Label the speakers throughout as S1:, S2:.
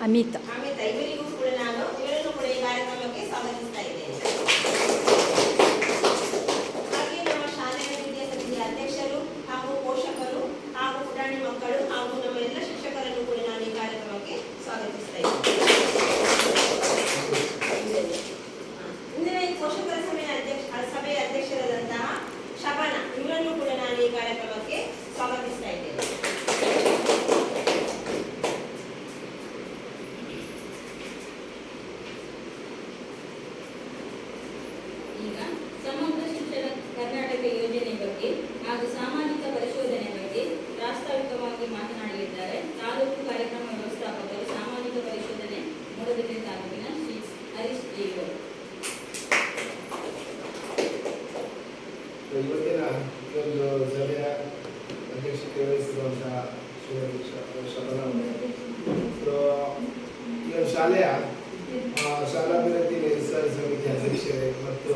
S1: ಅಮಿತಾ
S2: ಇವರಿಗೂ ಕೂಡ ಇವರನ್ನು ಕೂಡ ಈ ಕಾರ್ಯಕ್ರಮಕ್ಕೆ ಸ್ವಾಗತಿಸ್ತಾ ಇದ್ದೇನೆ. ಹಾಗೆ ನಮ್ಮ ಶಾಲೆಯ ವಿದ್ಯಾಸಮಿತಿಯ ಅಧ್ಯಕ್ಷರು ಹಾಗೂ ಪೋಷಕರು ಹಾಗೂ ಪುಟಾಣಿ ಮಕ್ಕಳು ಹಾಗೂ ನಮ್ಮ ಎಲ್ಲ ಶಿಕ್ಷಕರನ್ನು ಕೂಡ ನಾನು ಈ ಕಾರ್ಯಕ್ರಮಕ್ಕೆ ಸ್ವಾಗತಿಸ್ತಾ ಇದ್ದೇನೆ. ಇಂದಿನ ಈ ಪೋಷಕರ ಸಭೆಯ ಅಧ್ಯಕ್ಷರಾದಂತಹ ಶಬನ ಇವರನ್ನು ಕೂಡ ನಾನು ಈ ಕಾರ್ಯಕ್ರಮಕ್ಕೆ ಸ್ವಾಗತಿಸ್ತಾ ಇದ್ದೇನೆ.
S1: ಶಾಲೆಯ ಶಾಲಾಭಿವೃದ್ಧಿ ಸಮಿತಿ ಅಧ್ಯಕ್ಷರೇ ಮತ್ತು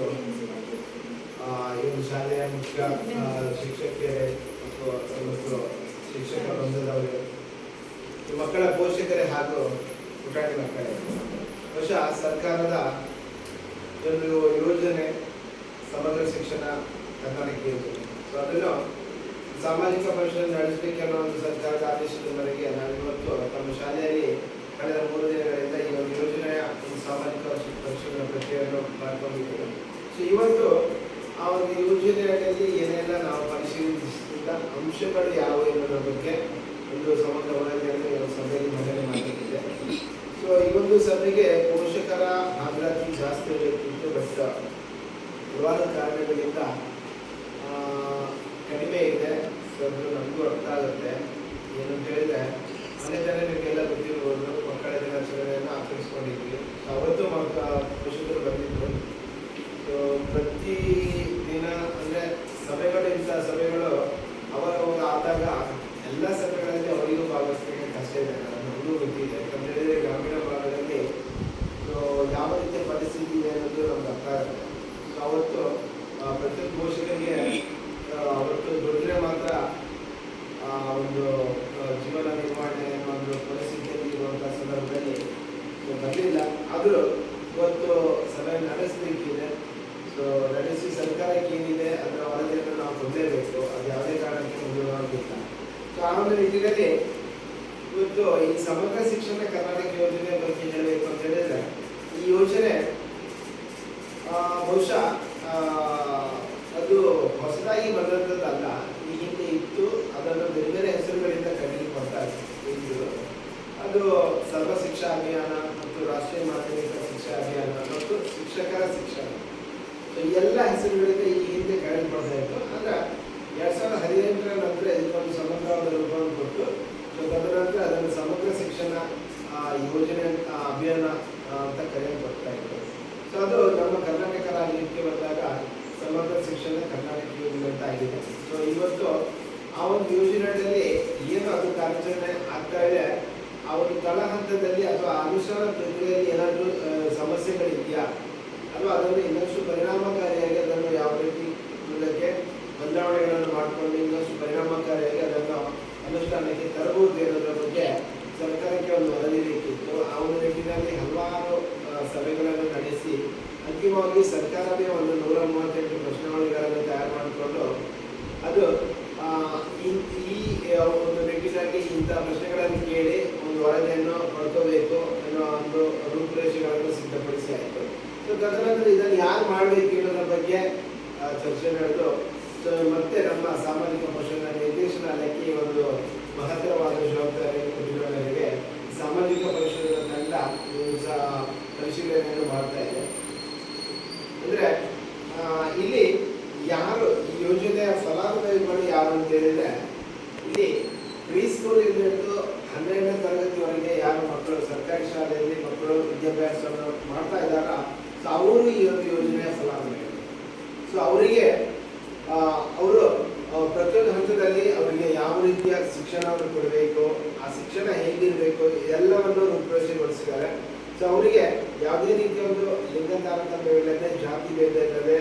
S1: ಈ ಒಂದು ಶಾಲೆಯ ಮುಖ್ಯ ಶಿಕ್ಷಕಿಯರೇ ಮತ್ತು ಶಿಕ್ಷಕ ವೃಂದದವರೇ, ಮಕ್ಕಳ ಪೋಷಕರೇ ಹಾಗೂ ಪುಟಾಣಿ ಮಕ್ಕಳೇ, ಬಹುಶಃ ಸರ್ಕಾರದ ಒಂದು ಯೋಜನೆ ಸಮಗ್ರ ಶಿಕ್ಷಣ ಕರ್ನಾಟಕ ಯೋಜನೆ. ಸೊ ಅದನ್ನು ಸಾಮಾಜಿಕ ಪರಿಶೀಲನೆ ನಡೆಸಲಿಕ್ಕೆ ಅನ್ನೋ ಒಂದು ಸರ್ಕಾರದ ಆದೇಶದ ಮೇರೆಗೆ ನಾವಿವತ್ತು ನಮ್ಮ ಶಾಲೆಯಲ್ಲಿ ಕಳೆದ 3 ದಿನಗಳಿಂದ ಈ ಒಂದು ಯೋಜನೆಯ ಒಂದು ಸಾಮಾಜಿಕ ಪರಿಶೀಲನಾ ಪ್ರಕ್ರಿಯೆಯನ್ನು ಮಾಡ್ಕೊಂಡಿದ್ದೇವೆ. ಸೊ ಇವತ್ತು ಆ ಒಂದು ಯೋಜನೆಯಲ್ಲಿ ಏನೆಲ್ಲ ನಾವು ಪರಿಶೀಲಿಸಿದ ಅಂಶಗಳು ಯಾವುವು ಎನ್ನುವುದರ ಬಗ್ಗೆ ಒಂದು ಸಮಗ್ರ ವರದಿಯನ್ನು ಈ ಸಭೆಯಲ್ಲಿ ಮಂಡನೆ ಮಾಡಲಿದೆ. ಸೊ ಈ ಒಂದು ಸಭೆಗೆ ಪೋಷಕರ ಹಾಜರಾತಿ ಜಾಸ್ತಿ ಇರಬೇಕಿತ್ತು, ಬಟ್ ಹಲವಾರು ಕಾರಣಗಳಿಂದ ಕಡಿಮೆ ಇದೆ. ಸೊ ಅದು ನಮಗೂ ಅರ್ಥ ಆಗುತ್ತೆ. ಏನಂತ ಹೇಳಿದ್ರೆ, ಮನೆ ಜನ ನಿಮಗೆಲ್ಲ ಗೊತ್ತಿರ್ಬೋದು, ಮಕ್ಕಳ ದಿನಾಚರಣೆಯನ್ನು ಆಚರಿಸ್ಕೊಂಡಿದ್ವಿ. ಅವತ್ತು ಪೋಷಕರು ಬಂದಿದ್ರು. ಸೊ ಪ್ರತಿ ದಿನ ಅಂದರೆ ಸಭೆಗಳು, ಇಂಥ ಸಭೆಗಳು ಅವರವಾಗ ಆದಾಗ ಎಲ್ಲ ಸಭೆಗಳಲ್ಲಿ ಅವರಿಗೂ ಭಾಗವಹಿಸಲಿಕ್ಕೆ ಕಷ್ಟ ಇದೆ, ನಮಗೂ ಗೊತ್ತಿದೆ. ಯಾಕಂತ ಹೇಳಿದ್ರೆ ಗ್ರಾಮೀಣ ಭಾಗದಲ್ಲಿ ಯಾವ ರೀತಿಯ ಪರಿಸ್ಥಿತಿ ಇದೆ ಅನ್ನೋದು ನಮ್ಗೆ ಅರ್ಥ ಆಗುತ್ತೆ. ಅವತ್ತು ಪ್ರತಿಯೊಂದು ಪೋಷಕರಿಗೆ ಅವತ್ತು ದುಡಿದ್ರೆ ಮಾತ್ರ ಒಂದು ಜೀವನ ನಿರ್ವಹಣೆ ಅನ್ನೋ ಒಂದು ಪರಿಸ್ಥಿತಿಯಲ್ಲಿ ಇರುವಂಥ ಸಂದರ್ಭದಲ್ಲಿ ಬರಲಿಲ್ಲ. ಆದರೂ ಇವತ್ತು ಸಭೆ ನಡೆಸಲಿಕ್ಕಿದೆ. ಸೊ ನಡೆಸಿ ಸರ್ಕಾರಕ್ಕೆ ಏನಿದೆ ಅದರ ವರದಿಯನ್ನು ನಾವು ಕೊಡಲೇಬೇಕು. ಅದು ಯಾವುದೇ ಕಾರಣಕ್ಕೆ ಮುಂದುವರಿದಿಲ್ಲ. ಸೊ ಆ ಒಂದು ನಿಟ್ಟಿನಲ್ಲಿ ಇವತ್ತು ಈ ಸಮಗ್ರ ಶಿಕ್ಷಣ ಕರ್ನಾಟಕ ಯೋಜನೆ ಬಗ್ಗೆ ಹೇಳಬೇಕು ಅಂತ ಹೇಳಿದ್ರೆ, ಈ ಯೋಜನೆ ಬಹುಶಃ ಅದು ಹೊಸದಾಗಿ ಬಂದಂಥದ್ದಲ್ಲ. ಈ ಹಿಂದೆ ಇತ್ತು. ಅದನ್ನು ಬೇರೆ ಬೇರೆ ಹೆಸರುಗಳಿಂದ ಕರೆಯಲ್ಪಡ್ತಾ ಇತ್ತು. ಅದು ಸರ್ವ ಶಿಕ್ಷಾ ಅಭಿಯಾನ ಮತ್ತು ರಾಷ್ಟ್ರೀಯ ಮಾಧ್ಯಮಿಕ ಶಿಕ್ಷಾ ಅಭಿಯಾನ ಮತ್ತು ಶಿಕ್ಷಕರ ಶಿಕ್ಷಣ, ಈ ಎಲ್ಲ ಹೆಸರುಗಳಿಂದ ಈ ಹಿಂದೆ ಕರೆಯಲ್ಪಡ್ತಾ ಇತ್ತು. ಅಂದ್ರೆ 2018ರ ನಂತರ ಇದಕ್ಕೊಂದು ಸಮಗ್ರವಾದ ರೂಪವನ್ನು ಕೊಟ್ಟು, ತದನಂತರ ಅದನ್ನು ಸಮಗ್ರ ಶಿಕ್ಷಣ ಯೋಜನೆ ಅಭಿಯಾನ ಅಂತ ಕರೆಯಲ್ಪಡ್ತಾ ಇತ್ತು. ಸೊ ಅದು ನಮ್ಮ ಕರ್ನಾಟಕ ರಾಜ್ಯಕ್ಕೆ ಬಂದಾಗ ಸಮಗ್ರ ಶಿಕ್ಷಣ ಕರ್ನಾಟಕ ಯೋಜನೆ ಅಂತ ಆಗಿದೆ. ಸೊ ಇವತ್ತು ಆ ಒಂದು ಯೋಜನೆಯಲ್ಲಿ ಏನು ಅದು ಕಾರ್ಯಾಚರಣೆ ಆಗ್ತಾ ಇದೆ, ಆ ಒಂದು ತಳ ಹಂತದಲ್ಲಿ ಅಥವಾ ಅನುಷ್ಠಾನ ಪ್ರಕ್ರಿಯೆಯಲ್ಲಿ ಏನಾದರೂ ಸಮಸ್ಯೆಗಳಿದೆಯಾ, ಅಥವಾ ಅದನ್ನು ಇನ್ನಷ್ಟು ಪರಿಣಾಮಕಾರಿಯಾಗಿ ಅದನ್ನು ಯಾವ ರೀತಿ ಮುಂದಕ್ಕೆ ಬದಲಾವಣೆಗಳನ್ನು ಮಾಡಿಕೊಂಡು ಇನ್ನಷ್ಟು ಪರಿಣಾಮಕಾರಿಯಾಗಿ ಅದನ್ನು ಅನುಷ್ಠಾನಕ್ಕೆ ತರಬಹುದು ಅನ್ನೋದ್ರ ಬಗ್ಗೆ ಸರ್ಕಾರಕ್ಕೆ ಒಂದು ವರದಿ ಬೇಕಿತ್ತು. ಆ ಒಂದು ನಿಟ್ಟಿನಲ್ಲಿ ಹಲವಾರು ಸಭೆಗಳನ್ನು ನಡೆಸಿ ಅಂತಿಮವಾಗಿ ಸರ್ಕಾರವೇ ಒಂದು 138 ಪ್ರಶ್ನಾವಳಿಗಳನ್ನು ತಯಾರು ಮಾಡಿಕೊಂಡು ಅದು ಈ ಒಂದು ನಿಟ್ಟಿನಲ್ಲಿ ಇಂಥ ಪ್ರಶ್ನೆಗಳನ್ನು ಕೇಳಿ ಒಂದು ವರದಿಯನ್ನು ಪಡ್ಕೋಬೇಕು ಅನ್ನೋ ಒಂದು ರೂಪುರೇಷೆಗಳನ್ನು ಸಿದ್ಧಪಡಿಸಿ ಆಯಿತು. ಸೊ ತದನಂತರ ಇದನ್ನು ಯಾರು ಮಾಡಬೇಕು ಅನ್ನೋದ್ರ ಬಗ್ಗೆ ಚರ್ಚೆ ನಡೆದು, ಸೊ ಮತ್ತೆ ನಮ್ಮ ಸಾಮಾಜಿಕ ಪರಿಶೀಲನಾ ನಿರ್ದೇಶನಾಲಯಕ್ಕೆ ಒಂದು ಮಹತ್ತರವಾದ ಜವಾಬ್ದಾರಿಯನ್ನು ಕೊಟ್ಟಿರುವ ಮೇರೆಗೆ ಸಾಮಾಜಿಕ ಪರಿಶೀಲನಾ ತಂಡ ಪರಿಶೀಲನೆಯನ್ನು ಮಾಡ್ತಾ ಇದೆ. ಅಂದರೆ ಇಲ್ಲಿ ಯಾರು ಈ ಯೋಜನೆಯ ಫಲಾನುಭವಿಗಳು ಯಾರು ಅಂತ ಹೇಳಿದ್ರೆ, ಇಲ್ಲಿ ಪ್ರೀ ಸ್ಕೂಲಿಂದ ಹಿಡಿದು 12ನೇ ತರಗತಿವರೆಗೆ ಯಾರು ಮಕ್ಕಳು ಸರ್ಕಾರಿ ಶಾಲೆಯಲ್ಲಿ ಮಕ್ಕಳು ವಿದ್ಯಾಭ್ಯಾಸವನ್ನು ಮಾಡ್ತಾ ಇದ್ದಾರ, ಸೊ ಅವರು ಈ ಒಂದು ಯೋಜನೆಯ ಫಲಾನುಭವಿಗಳು. ಸೊ ಅವರಿಗೆ ಅವರು ಪ್ರತಿಯೊಂದು ಹಂತದಲ್ಲಿ ಅವರಿಗೆ ಯಾವ ರೀತಿಯ ಶಿಕ್ಷಣವನ್ನು ಕೊಡಬೇಕು, ಆ ಶಿಕ್ಷಣ ಹೇಗಿರಬೇಕು, ಎಲ್ಲವನ್ನು ರೂಪುರೇಷೆಗೊಳಿಸಿದ್ದಾರೆ. ಸೊ ಅವರಿಗೆ ಯಾವುದೇ ರೀತಿಯ ಒಂದು ಲಿಂಗ ತಾರತಮ್ಯವಿಲ್ಲದೆ, ಜಾತಿ ಭೇದ ಇಲ್ಲದೆ,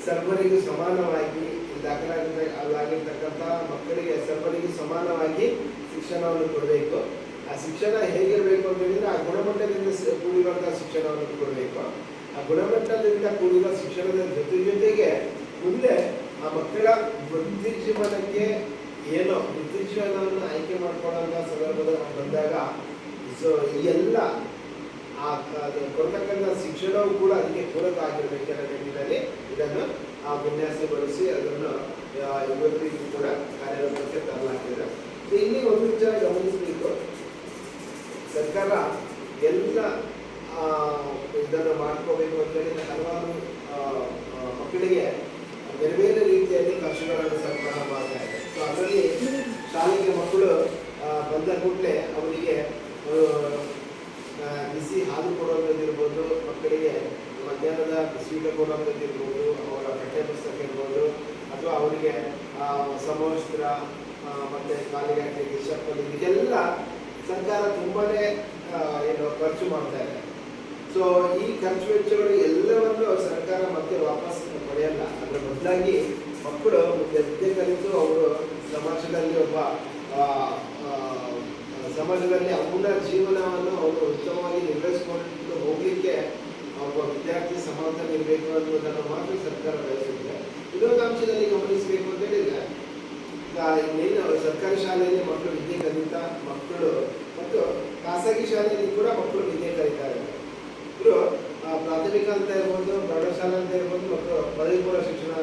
S1: ಸರ್ವರಿಗೂ ಸಮಾನವಾಗಿ ದಾಖಲಾಗಿರ್ತಕ್ಕಂಥ ಮಕ್ಕಳಿಗೆ ಸರ್ವರಿಗೂ ಸಮಾನವಾಗಿ ಶಿಕ್ಷಣವನ್ನು ಕೊಡಬೇಕು. ಆ ಶಿಕ್ಷಣ ಹೇಗಿರಬೇಕು ಅಂತ ಹೇಳಿದ್ರೆ, ಆ ಗುಣಮಟ್ಟದಿಂದ ಕೂಡಿರುವಂತಹ ಶಿಕ್ಷಣವನ್ನು ಕೊಡಬೇಕು. ಆ ಗುಣಮಟ್ಟದಿಂದ ಕೂಡಿರುವ ಶಿಕ್ಷಣದ ಜೊತೆಗೆ ಮುಂದೆ ಆ ಮಕ್ಕಳ ವೃತ್ತಿ ಜೀವನಕ್ಕೆ ಏನೋ ವೃತ್ತಿ ಜೀವನವನ್ನು ಆಯ್ಕೆ ಮಾಡ್ಕೊಳ್ಳುವಂಥ ಸಂದರ್ಭದ ಬಂದಾಗ, ಸೊ ಈ ಎಲ್ಲ ಕೊಡ್ತಕ್ಕಂಥ ಶಿಕ್ಷಣವು ಕೂಡ ಅದಕ್ಕೆ ಪೂರಕ ಆಗಿರಬೇಕೆಂಬ ನಿಟ್ಟಿನಲ್ಲಿ ಇದನ್ನು ವಿನ್ಯಾಸಗೊಳಿಸಿ ಅದನ್ನು ಇವತ್ತಿಗೂ ಕೂಡ ಕಾರ್ಯರೂಪಕ್ಕೆ ತರಲಾಗಿದೆ. ಇಲ್ಲಿ ಒಂದು ವಿಚಾರ ಗಮನಿಸಬೇಕು, ಸರ್ಕಾರ ಎಲ್ಲ ಇದನ್ನು ಮಾಡ್ಕೋಬೇಕು ಅಂತೇಳಿ ಹಲವಾರು ಮಕ್ಕಳಿಗೆ ಬೇರೆ ಬೇರೆ ರೀತಿಯಲ್ಲಿ ಖರ್ಚುಗಳನ್ನು ಸರ್ಕಾರ ಮಾಡ್ತಾ ಇದೆ. ಸೊ ಅದರಲ್ಲಿ ಶಾಲೆಗೆ ಮಕ್ಕಳು ಬಂದ ಕೂಡಲೇ ಅವರಿಗೆ ಬಿಸಿ ಹಾಲು ಕೊಡುವಂಥದ್ದಿರ್ಬೋದು, ಮಕ್ಕಳಿಗೆ ಮಧ್ಯಾಹ್ನದ ಸ್ವೀಟ ಕೊಡುವಂಥದ್ದಿರ್ಬೋದು, ಅವರ ಪಠ್ಯ ಪುಸ್ತಕ ಇರ್ಬೋದು, ಅಥವಾ ಅವರಿಗೆ ಸಮವಸ್ತ್ರ ಮತ್ತು ಕಾಲಿಗೆ ಚಪ್ಪಲಿ, ಇದೆಲ್ಲ ಸರ್ಕಾರ ತುಂಬಾನೇ ಖರ್ಚು ಮಾಡ್ತಾ ಇದೆ. ಸೊ ಈ ಖರ್ಚು ವೆಚ್ಚಗಳು ಎಲ್ಲವನ್ನು ಸರ್ಕಾರ ಮತ್ತೆ ವಾಪಸ್ ಪಡೆಯಲ್ಲ. ಅದರ ಬದಲಾಗಿ ಮಕ್ಕಳು ಮುಂದೆ ವಿದ್ಯೆ ಕಲಿತು ಅವರು ಸಮಾಜದಲ್ಲಿ ಸಮಾಜದಲ್ಲಿ ಅವನ ಜೀವನವನ್ನು ಅವರು ಉತ್ತಮವಾಗಿ ನಿರ್ವಹಿಸಿಕೊಂಡು ಹೋಗ್ಲಿಕ್ಕೆ ಒಬ್ಬ ವಿದ್ಯಾರ್ಥಿ ಸಮಾಧಾನ ಇರಬೇಕು ಅನ್ನೋದನ್ನು ಮಾತ್ರ ಸರ್ಕಾರ ಬಯಸುತ್ತೆ. ಇನ್ನೊಂದು ಅಂಶದಲ್ಲಿ ಗಮನಿಸಬೇಕು ಅಂತ ಹೇಳಿದ್ರೆ, ಇನ್ನೇನು ಸರ್ಕಾರಿ ಶಾಲೆಯಲ್ಲಿ ಮಕ್ಕಳು ವಿದ್ಯೆ ಕಲಿತಾ ಮಕ್ಕಳು ಮತ್ತು ಖಾಸಗಿ ಶಾಲೆಯಲ್ಲಿ ಕೂಡ ಮಕ್ಕಳು ವಿದ್ಯೆ ಕಲಿತಾ ಇದ್ದಾರೆ. ಇವರು ಪ್ರಾಥಮಿಕ ಅಂತ ಇರ್ಬೋದು, ಪ್ರೌಢಶಾಲೆ ಅಂತ ಇರ್ಬೋದು ಮತ್ತು ಪದವಿ ಪೂರ್ವ ಶಿಕ್ಷಣ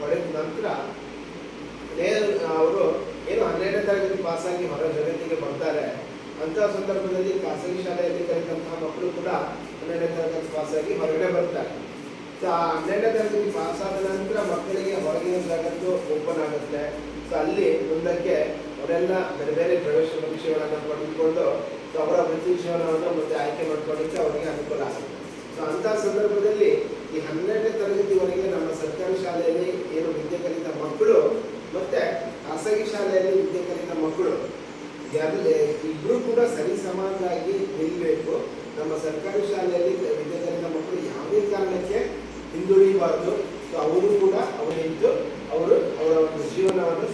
S1: ಪಡೆದ ನಂತರ ಅವರು ಏನು 12ನೇ ತರಗತಿ ಪಾಸಾಗಿ ಹೊರ ಜಗತ್ತಿಗೆ ಬರ್ತಾರೆ. ಅಂತಹ ಸಂದರ್ಭದಲ್ಲಿ ಖಾಸಗಿ ಶಾಲೆಯಲ್ಲಿ ಕಲಿತಂತಹ ಮಕ್ಕಳು ಕೂಡ 12ನೇ ತರಗತಿ ಪಾಸಾಗಿ ಹೊರಗಡೆ ಬರ್ತಾರೆ. ಸೊ ಆ 12ನೇ ತರಗತಿ ಪಾಸಾದ ನಂತರ ಮಕ್ಕಳಿಗೆ ಹೊರಗಿನ ಜಗತ್ತು ಓಪನ್ ಆಗುತ್ತೆ. ಸೊ ಅಲ್ಲಿ ಮುಂದಕ್ಕೆ ಅವರೆಲ್ಲ ಬೇರೆ ಬೇರೆ ಪ್ರವೇಶ ಪರೀಕ್ಷೆಗಳನ್ನು ಪಡೆದುಕೊಂಡು ಅವರ ವೃತ್ತಿ ಜೀವನವನ್ನು ಮತ್ತೆ ಆಯ್ಕೆ ಮಾಡ್ಕೊಳ್ಳಿಕ್ಕೆ ಅವರಿಗೆ ಅನುಕೂಲ ಆಗುತ್ತೆ. ಸೊ ಅಂತಹ ಸಂದರ್ಭದಲ್ಲಿ ಈ 12ನೇ ತರಗತಿವರೆಗೆ ನಮ್ಮ ಸರ್ಕಾರಿ ಶಾಲೆಯಲ್ಲಿ ಏನು ವಿದ್ಯೆ ಕಲಿತ ಮಕ್ಕಳು ಮತ್ತೆ ಖಾಸಗಿ ಶಾಲೆಯಲ್ಲಿ ವಿದ್ಯೆ ಕಲಿತ ಮಕ್ಕಳು ಇಬ್ಬರು ಕೂಡ ಸರಿ ಸಮಾನವಾಗಿ ನಿಲ್ಲಬೇಕು. ನಮ್ಮ ಸರ್ಕಾರಿ ಶಾಲೆಯಲ್ಲಿ ವಿದ್ಯೆ ಕಲಿತ ಮಕ್ಕಳು ಯಾವುದೇ ಕಾರಣಕ್ಕೆ ಹಿಂದುಳಿಬಾರದು. ಸೊ ಅವರು ಕೂಡ ಅವರಿದ್ದು ಅವರು ಅವರ ಒಂದು ಜೀವನವನ್ನು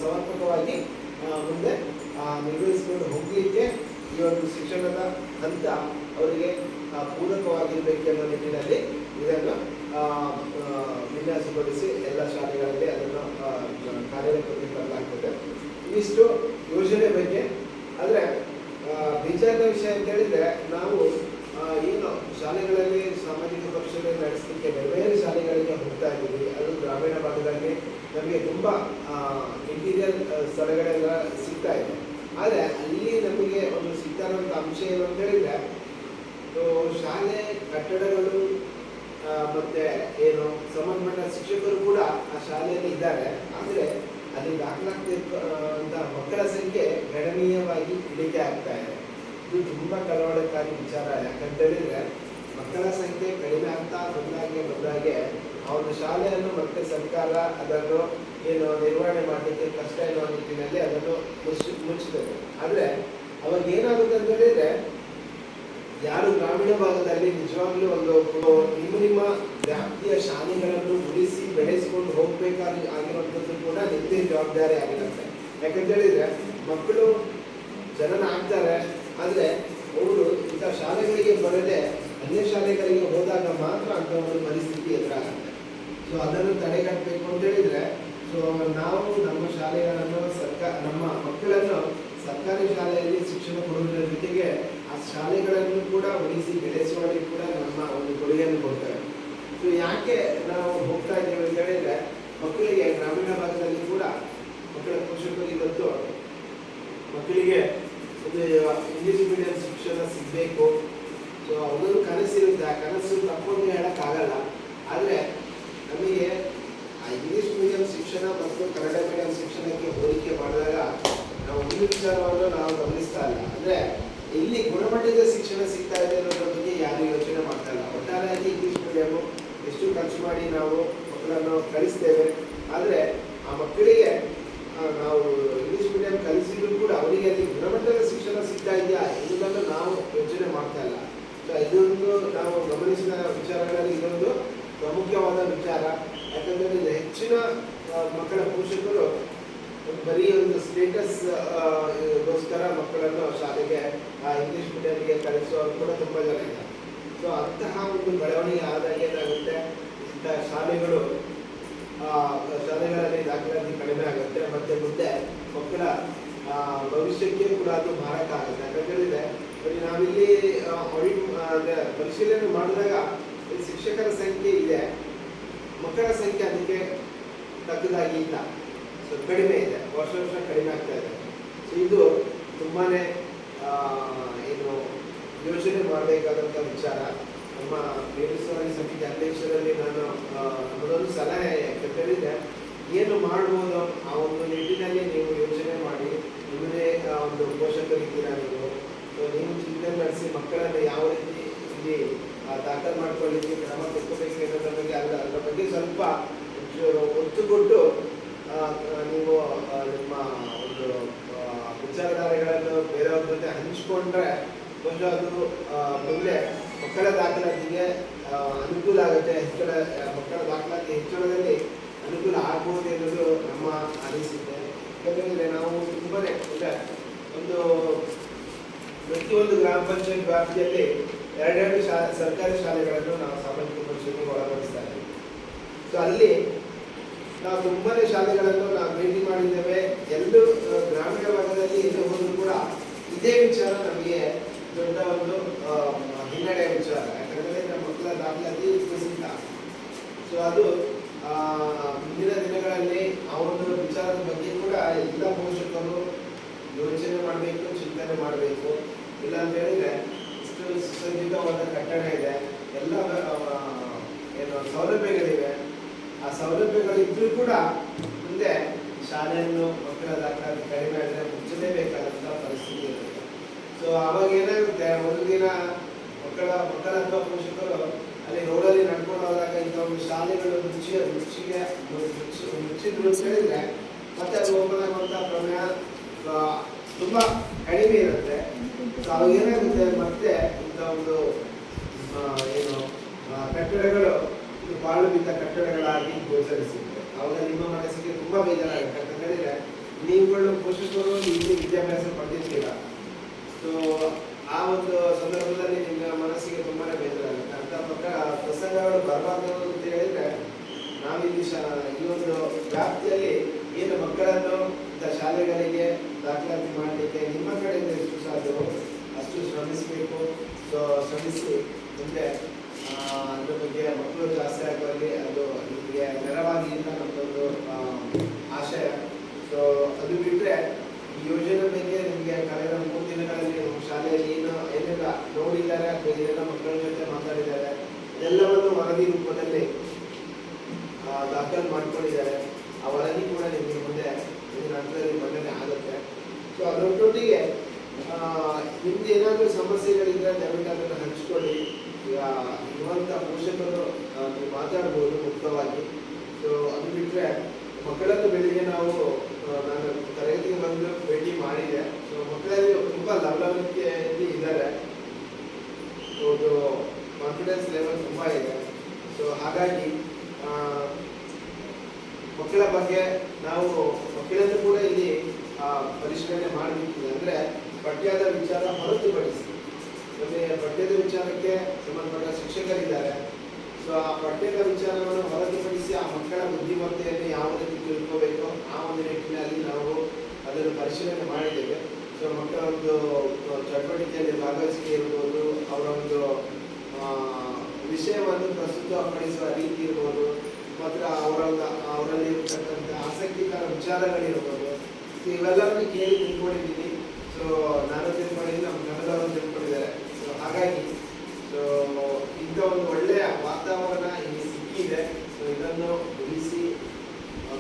S1: ಸಮರ್ಪಕವಾಗಿ ಮುಂದೆ ನಿರ್ವಹಿಸಿಕೊಂಡು ಹೋಗಲಿಕ್ಕೆ ಈ ಒಂದು ಶಿಕ್ಷಣದ ಹಂತ ಅವರಿಗೆ ಪೂರಕವಾಗಿರಬೇಕೆಂಬ ನಿಟ್ಟಿನಲ್ಲಿ ಇದನ್ನು ವಿನ್ಯಾಸಗೊಳಿಸಿ ಎಲ್ಲ ಶಾಲೆಗಳಲ್ಲಿ ಅದನ್ನು ಕಾರ್ಯರೂಪಕ್ಕೆ ತರಲಾಗ್ತದೆ. ಇಷ್ಟು ಯೋಜನೆ ಬಗ್ಗೆ. ಆದರೆ ವಿಚಾರದ ವಿಷಯ ಅಂತ ಹೇಳಿದ್ರೆ, ನಾವು ಏನು ಶಾಲೆಗಳಲ್ಲಿ ಸಾಮಾಜಿಕ ಪರಿಶೀಲನೆ ನಡೆಸಲಿಕ್ಕೆ ಬೇರೆ ಬೇರೆ ಶಾಲೆಗಳಿಗೆ ಹೋಗ್ತಾ ಇದ್ದೀವಿ. ಅದು ಗ್ರಾಮೀಣ ಭಾಗದಲ್ಲಿ ನಮಗೆ ತುಂಬ ಇಂಟೀರಿಯರ್ ಸ್ಥಳಗಳೆಲ್ಲ ಸಿಗ್ತಾ ಇದೆ. ಆದರೆ ಅಲ್ಲಿ ನಮಗೆ ಒಂದು ಸಿಗ್ತಾ ಇರುವಂಥ ಅಂಶ ಏನು ಅಂತ ಹೇಳಿದ್ರೆ, ಶಾಲೆ ಕಟ್ಟಡಗಳು ಮತ್ತೆ ಏನು ಸಂಬಂಧಪಟ್ಟ ಶಿಕ್ಷಕರು ಕೂಡ ಆ ಶಾಲೆಯಲ್ಲಿ ಇದ್ದಾರೆ. ಆದರೆ ಅಲ್ಲಿ ದಾಖಲಾಗ್ತಿರುವಂಥ ಮಕ್ಕಳ ಸಂಖ್ಯೆ ಗಣನೀಯವಾಗಿ ಇಳಿಕೆ ಆಗ್ತಾ ಇದೆ. ಇದು ತುಂಬ ಕಳವಳಕಾರಿ ವಿಚಾರ. ಯಾಕಂತ ಹೇಳಿದ್ರೆ, ಮಕ್ಕಳ ಸಂಖ್ಯೆ ಕಡಿಮೆ ಆಗ್ತಾ ಬಂದಾಗೆ ಆ ಒಂದು ಶಾಲೆಯನ್ನು ಮತ್ತೆ ಸರ್ಕಾರ ಅದನ್ನು ಏನು ನಿರ್ವಹಣೆ ಮಾಡಲಿಕ್ಕೆ ಕಷ್ಟ ಎನ್ನುವ ನಿಟ್ಟಿನಲ್ಲಿ ಅದನ್ನು ಮುಚ್ಚುತ್ತದೆ. ಆದರೆ ಅವಾಗ ಏನಾಗುತ್ತೆ ಅಂತ ಹೇಳಿದ್ರೆ, ಯಾರು ಗ್ರಾಮೀಣ ಭಾಗದಲ್ಲಿ ನಿಜವಾಗ್ಲೂ ಒಂದು ನಿಮ್ಮ ವ್ಯಾಪ್ತಿಯ ಶಾಲೆಗಳನ್ನು ಉಳಿಸಿ ಬೆಳೆಸಿಕೊಂಡು ಹೋಗ್ಬೇಕಾಗಿರುವಂಥದ್ದು ಕೂಡ ನಿತ್ಯ ಜವಾಬ್ದಾರಿ ಆಗಿರುತ್ತೆ. ಯಾಕಂತ ಹೇಳಿದ್ರೆ, ಮಕ್ಕಳು ಜನನ ಆಗ್ತಾರೆ, ಆದರೆ ಅವರು ಇಂಥ ಶಾಲೆಗಳಿಗೆ ಬರದೆ ಅನ್ಯ ಶಾಲೆಗಳಿಗೆ ಹೋದಾಗ ಮಾತ್ರ ಅಂತ ಒಂದು ಪರಿಸ್ಥಿತಿ ಎದುರಾಗುತ್ತೆ. ಸೊ ಅದನ್ನು ತಡೆಗಟ್ಟಬೇಕು ಅಂತ ಹೇಳಿದ್ರೆ, ಸೊ ನಾವು ನಮ್ಮ ಶಾಲೆಗಳನ್ನು ನಮ್ಮ ಮಕ್ಕಳನ್ನು ಸರ್ಕಾರಿ ಶಾಲೆಯಲ್ಲಿ ಶಿಕ್ಷಣ ಕೊಡುವುದರ ಜೊತೆಗೆ ಆ ಶಾಲೆಗಳನ್ನು ಕೂಡ ಉಳಿಸಿ ಬೆಳೆಸುವಲ್ಲಿ ಕೂಡ ನಮ್ಮ ಒಂದು ಕೊಡುಗೆಯನ್ನು ಕೊಡ್ತಾರೆ. ಸೊ ಯಾಕೆ ನಾವು ಹೋಗ್ತಾ ಇದ್ದೇವೆ ಅಂತ ಹೇಳಿದ್ರೆ, ಮಕ್ಕಳಿಗೆ ಗ್ರಾಮೀಣ ಭಾಗದಲ್ಲಿ ಕೂಡ ಮಕ್ಕಳ ಪೋಷಕರು ಇವತ್ತು ಮಕ್ಕಳಿಗೆ ಒಂದು ಇಂಗ್ಲಿಷ್ ಮೀಡಿಯಂ ಶಿಕ್ಷಣ ಸಿಗಬೇಕು. ಸೊ ಅದೊಂದು ಕನಸಿರುತ್ತೆ. ಆ ಕನಸು ತಪ್ಪೊಂದು ಹೇಳೋಕ್ಕಾಗಲ್ಲ. ಆದರೆ ನಮಗೆ ಆ ಇಂಗ್ಲಿಷ್ ಮೀಡಿಯಂ ಶಿಕ್ಷಣ ಮತ್ತು ಕನ್ನಡ ಮೀಡಿಯಂ ಶಿಕ್ಷಣಕ್ಕೆ ಹೋಲಿಕೆ ಮಾಡಿದಾಗ ನಾವು ಒಂದು ವಿಚಾರವನ್ನು ನಾವು ಗಮನಿಸ್ತಾ ಇಲ್ಲ. ಅಂದರೆ ಇಲ್ಲಿ ಗುಣಮಟ್ಟದ ಶಿಕ್ಷಣ ಸಿಗ್ತಾ ಇದೆ ಅನ್ನೋದ್ರ ಬಗ್ಗೆ ಯಾರು ಯೋಚನೆ ಮಾಡ್ತಾ ಇಲ್ಲ. ಒಟ್ಟಾರೆಯಾಗಿ ಇಂಗ್ಲಿಷ್ ಮೀಡಿಯಮು ಎಷ್ಟು ಖರ್ಚು ಮಾಡಿ ನಾವು ಮಕ್ಕಳನ್ನು ಕಲಿಸ್ತೇವೆ, ಆದರೆ ಆ ಮಕ್ಕಳಿಗೆ ನಾವು ಇಂಗ್ಲಿಷ್ ಮೀಡಿಯಂ ಕಲಿಸಿದ್ರು ಕೂಡ ಅವರಿಗೆ ಅಲ್ಲಿ ಗುಣಮಟ್ಟದ ಶಿಕ್ಷಣ ಸಿಗ್ತಾ ಇದೆಯಾ ಎನ್ನುವುದನ್ನು ನಾವು ಯೋಚನೆ ಮಾಡ್ತಾ ಇಲ್ಲ. ಸೊ ಇದೊಂದು ನಾವು ಗಮನಿಸಿದ ವಿಚಾರಗಳಲ್ಲಿ ಇದೊಂದು ಪ್ರಮುಖವಾದ ವಿಚಾರ. ಯಾಕಂದರೆ ಹೆಚ್ಚಿನ ಮಕ್ಕಳ ಪೋಷಕರು ಬರೀ ಒಂದು ಸ್ಟೇಟಸ್ ಗೋಸ್ಕರ ಮಕ್ಕಳನ್ನು ಶಾಲೆಗೆ ಇಂಗ್ಲಿಷ್ ಮೀಡಿಯಂಗೆ ಕಲಿಸುವವರು ಕೂಡ ತುಂಬ ಜನ ಇದ್ದಾರೆ. ಸೊ ಅಂತಹ ಒಂದು ಬೆಳವಣಿಗೆ ಆದಾಗ ಏನಾಗುತ್ತೆ, ಇಂಥ ಶಾಲೆಗಳಲ್ಲಿ ದಾಖಲಾತಿ ಕಡಿಮೆ ಆಗುತ್ತೆ. ಮತ್ತು ಮುಂದೆ ಮಕ್ಕಳ ಭವಿಷ್ಯಕ್ಕೆ ಕೂಡ ಅದು ಮಾರಕ ಆಗುತ್ತೆ. ಯಾಕಂತೇಳಿದ್ರೆ, ನಾವಿಲ್ಲಿ ಪರಿಶೀಲನೆ ಮಾಡಿದಾಗ ಶಿಕ್ಷಕರ ಸಂಖ್ಯೆ ಇದೆ, ಮಕ್ಕಳ ಸಂಖ್ಯೆ ಅದಕ್ಕೆ ತಕ್ಕದಾಗಿ ಇಲ್ಲ. ಸೊ ಕಡಿಮೆ ಇದೆ, ವರ್ಷ ಕಡಿಮೆ ಆಗ್ತಾ ಇದೆ. ಸೊ ಇದು ತುಂಬಾ ಏನು ಯೋಚನೆ ಮಾಡಬೇಕಾದಂಥ ವಿಚಾರ. ನಮ್ಮ ಮೇಲ್ವಿಚಾರಣೆ ಸಮಿತಿ ಅಧ್ಯಕ್ಷರಲ್ಲಿ ನಾನು ನಮ್ಮದೊಂದು ಸಲಹೆ ಯಾಕಂತೇಳಿದ್ರೆ, ಏನು ಮಾಡ್ಬೋದು ಆ ಒಂದು ನಿಟ್ಟಿನಲ್ಲಿ ನೀವು ಯೋಚನೆ ಮಾಡಿ. ನಿಮ್ಮದೇ ಒಂದು ಪೋಷಕರಿದ್ದೀರಾ ನೀವು, ನೀವು ಚಿಂತನೆ ನಡೆಸಿ ಮಕ್ಕಳನ್ನು ಯಾವ ರೀತಿ ಇಲ್ಲಿ ದಾಖಲು ಮಾಡ್ಕೊಳ್ಳಿಕ್ಕೆ ಕ್ರಮ ತೆಗೆದುಕೋಬೇಕು ಅನ್ನೋದ್ರ ಬಗ್ಗೆ ಅದರ ಬಗ್ಗೆ ಸ್ವಲ್ಪ ಒತ್ತು ಕೊಟ್ಟು ನೀವು ನಿಮ್ಮ ಒಂದು ವಿಚಾರಧಾರೆಗಳನ್ನು ಬೇರೆಯವ್ರ ಜೊತೆ ಹಂಚಿಕೊಂಡ್ರೆ ಬಹುಶಃ ಅದು ಮುಂದೆ ಮಕ್ಕಳ ದಾಖಲಾತಿಗೆ ಅನುಕೂಲ ಆಗುತ್ತೆ. ಮಕ್ಕಳ ದಾಖಲಾತಿ ಹೆಚ್ಚಳದಲ್ಲಿ ಅನುಕೂಲ ಆಗ್ಬೋದು ಎನ್ನುವುದು ನಮ್ಮ ಅನಿಸಿಕೆ. ಯಾಕಂದರೆ ನಾವು ತುಂಬನೇ ಒಂದು ಪ್ರತಿಯೊಂದು ಗ್ರಾಮ ಪಂಚಾಯತ್ ವ್ಯಾಪ್ತಿಯಲ್ಲಿ ಎರಡೆರಡು ಸರ್ಕಾರಿ ಶಾಲೆಗಳನ್ನು ನಾವು ಸಾಮಾಜಿಕ ಪರಿಷತ್ತಿಗೆ ಒಳಪಡಿಸ್ತಾ ಇದ್ದೀವಿ. ಸೊ ಅಲ್ಲಿ ನಾವು ತುಂಬನೇ ಶಾಲೆಗಳನ್ನು ನಾವು ಭೇಟಿ ಮಾಡಿದ್ದೇವೆ. ಎಲ್ಲೂ ಗ್ರಾಮೀಣ ಭಾಗದಲ್ಲಿ ಎಲ್ಲಿ ಹೋದರೂ ಕೂಡ ಇದೇ ವಿಚಾರ ನಮಗೆ ದೊಡ್ಡ ಒಂದು ಹಿನ್ನಡೆಯ ವಿಚಾರ. ಯಾಕಂದರೆ ನಮ್ಮ ಮಕ್ಕಳ ದಾಖಲಾತಿ ಕುಸಿತ. ಸೊ ಅದು ಮುಂದಿನ ದಿನಗಳಲ್ಲಿ ಆ ಒಂದು ವಿಚಾರದ ಬಗ್ಗೆ ಕೂಡ ಎಲ್ಲ ಪೋಷಕರು ಯೋಚನೆ ಮಾಡಬೇಕು, ಚಿಂತನೆ ಮಾಡಬೇಕು. ಇಲ್ಲ ಅಂತ ಹೇಳಿದ್ರೆ ಇಷ್ಟು ಸುಸಜ್ಜಿತವಾದ ಕಟ್ಟಡ ಇದೆ, ಎಲ್ಲ ಏನು ಸೌಲಭ್ಯಗಳಿವೆ. ಆ ಸೌಲಭ್ಯಗಳಿದ್ರೂ ಕೂಡ ಮುಂದೆ ಶಾಲೆಯನ್ನು ಮಕ್ಕಳ ದಾಖಲಾತಿ ಕಡಿಮೆ ಆದರೆ ಮುಚ್ಚಲೇಬೇಕಾದಂಥ ಪರಿಸ್ಥಿತಿ ಇರುತ್ತೆ. ಸೊ ಆವಾಗ ಏನಾಗುತ್ತೆ, ಒಂದು ದಿನ ಮಕ್ಕಳ ಅಥವಾ ಪೋಷಕರು ಅಲ್ಲಿ ರೋಡಲ್ಲಿ ನಡ್ಕೊಂಡು ಹೋದಾಗ ಇಂಥ ಒಂದು ಶಾಲೆಗಳು ಮುಚ್ಚಿದ್ರು ಅಂತ ಹೇಳಿದ್ರೆ ಮತ್ತೆ ಅದು ಓಪನ್ ಆಗುವಂಥ ಪ್ರಮೇಯ ತುಂಬ ಕಡಿಮೆ ಇರುತ್ತೆ. ಸೊ ಅವಾಗ ಏನಾಗುತ್ತೆ, ಮತ್ತೆ ಇಂಥ ಒಂದು ಏನು ಕಟ್ಟಡಗಳು ಬಾಳು ಬಿದ್ದ ಕಟ್ಟಡಗಳಾಗಿ ಗೋಚರಿಸುತ್ತೆ. ಅವಾಗ ನಿಮ್ಮ ಮನಸ್ಸಿಗೆ ತುಂಬ ಬೇಜಾರಾಗುತ್ತೆ. ಅಂತ ಹೇಳಿದ್ರೆ ನೀವುಗಳು ಪೋಷಕರು ಇಲ್ಲಿ ವಿದ್ಯಾಭ್ಯಾಸ ಪಡೆದಿರ್ತೀರ. ಸೊ ಆ ಒಂದು ಸಂದರ್ಭದಲ್ಲಿ ನಿಮ್ಮ ಮನಸ್ಸಿಗೆ ತುಂಬಾನೇ ಬೇಜಾರಾಗುತ್ತೆ. ಅಂತ ಪ್ರಸಂಗಗಳು ಬರಬಾರ್ದು ಅಂತ ಹೇಳಿದ್ರೆ ನಾವಿಲ್ಲಿ ಈ ಒಂದು ವ್ಯಾಪ್ತಿಯಲ್ಲಿ ಏನು ಮಕ್ಕಳನ್ನು ಇಂಥ ಶಾಲೆಗಳಿಗೆ ದಾಖಲಾತಿ ಮಾಡಲಿಕ್ಕೆ ನಿಮ್ಮ ಕಡೆಯಿಂದ ಎಷ್ಟು ಸಾಧ್ಯವೋ ಅಷ್ಟು ಶ್ರಮಿಸಬೇಕು. ಸೊ ಶ್ರಮಿಸಿ ಮುಂದೆ ಅದ್ರ ಬಗ್ಗೆ ಮಕ್ಕಳು ಜಾಸ್ತಿ ಆಗುವಲ್ಲಿ ಅದು ನಿಮಗೆ ನೆರವಾಗಿ ಅಂತ ನಮ್ಮದೊಂದು ಆಶಯ. ಸೊ ಅದು ಬಿಟ್ಟರೆ ಈ ಯೋಜನೆ ಬಗ್ಗೆ ನಿಮಗೆ ಕಳೆದ 3 ದಿನಗಳಲ್ಲಿ ನಮ್ಮ ಶಾಲೆಯಲ್ಲಿ ಏನೆಲ್ಲ ನೋಡಿದ್ದಾರೆ ಅಥವಾ ಏನೆಲ್ಲ ಮಕ್ಕಳ ಜೊತೆ ಮಾತಾಡಿದ್ದಾರೆ ಎಲ್ಲವನ್ನು ವರದಿ ರೂಪದಲ್ಲಿ ದಾಖಲು ಮಾಡ್ಕೊಂಡಿದ್ದಾರೆ. ಆ ವರದಿ ಕೂಡ ನಿಮಗೆ ಮುಂದೆ ಮುಂದಿನ ಹಂತದಲ್ಲಿ ಮಂಡನೆ ಆಗುತ್ತೆ. ಸೊ ಅದರೊಟ್ಟಿಗೆ ನಿಮ್ದು ಏನಾದರೂ ಸಮಸ್ಯೆಗಳಿದ್ರೆ ದಯವಿಟ್ಟು ಅದನ್ನು ಹಂಚ್ಕೊಳ್ಳಿ. ಈಗ ಇರುವಂಥ ಪೋಷಕರು ನೀವು ಮಾತಾಡ್ಬೋದು ಮುಕ್ತವಾಗಿ. ಸೊ ಅದು ಬಿಟ್ಟರೆ ಮಕ್ಕಳನ್ನು ಬೆಳಿಗ್ಗೆ ನಾನು ತರಗತಿಗೆ ಬಂದು ಭೇಟಿ ಮಾಡಿದೆ. ಸೊ ಮಕ್ಕಳಲ್ಲಿ ತುಂಬ ಲವಲವಿಕೆಯಲ್ಲಿ ಇದ್ದಾರೆ. ಒಂದು ಕಾನ್ಫಿಡೆನ್ಸ್ ಲೆವೆಲ್ ತುಂಬ ಇದೆ. ಸೊ ಹಾಗಾಗಿ ಮಕ್ಕಳ ಬಗ್ಗೆ ನಾವು ಮಕ್ಕಳನ್ನು ಕೂಡ ಇಲ್ಲಿ ಪರಿಶೀಲನೆ ಮಾಡಬೇಕಿದೆ. ಅಂದರೆ ಪಠ್ಯದ ವಿಚಾರ ಹೊರತುಪಡಿಸಿ ಪಠ್ಯದ ವಿಚಾರಕ್ಕೆ ಸಂಬಂಧಪಟ್ಟ ಶಿಕ್ಷಕರಿದ್ದಾರೆ. ಸೊ ಆ ಪಠ್ಯದ ವಿಚಾರವನ್ನು ಹೊರತುಪಡಿಸಿ ಆ ಮಕ್ಕಳ ಬುದ್ಧಿಮತ್ತೆಯನ್ನು ಯಾವ ರೀತಿ ತಿಳ್ಕೋಬೇಕು ಆ ಒಂದು ನಿಟ್ಟಿನಲ್ಲಿ ನಾವು ಅದನ್ನು ಪರಿಶೀಲನೆ ಮಾಡಿದ್ದೇವೆ. ಸೊ ಮಕ್ಕಳ ಒಂದು ಚಟುವಟಿಕೆಯಲ್ಲಿ ಭಾಗವಹಿಸಿಕೆ ಇರ್ಬೋದು, ಅವರ ಒಂದು ವಿಷಯವನ್ನು ಪ್ರಸ್ತುತಪಡಿಸುವ ರೀತಿ ಇರ್ಬೋದು, ಮತ್ತು ಅವರಲ್ಲಿ ಇರತಕ್ಕಂಥ ಆಸಕ್ತಿಕರ ವಿಚಾರಗಳಿರ್ಬೋದು. ಸೊ ಇವೆಲ್ಲವನ್ನು ಕೇಳಿ ತಿಳ್ಕೊಂಡಿದ್ದೀನಿ. ಸೊ ನಾನು ತಿಳ್ಕೊಂಡಿದ್ದೀನಿ, ನಮ್ಮ ಕನ್ನಡವರು ತಿಳ್ಕೊಂಡಿದ್ದಾರೆ. ಸೊ ಹಾಗಾಗಿ ಸೊ ಇಂಥ ಒಂದು ಒಳ್ಳೆಯ ವಾತಾವರಣ ಇಲ್ಲಿ ಸಿಕ್ಕಿದೆ. ಸೊ ಇದನ್ನು ಉಳಿಸಿ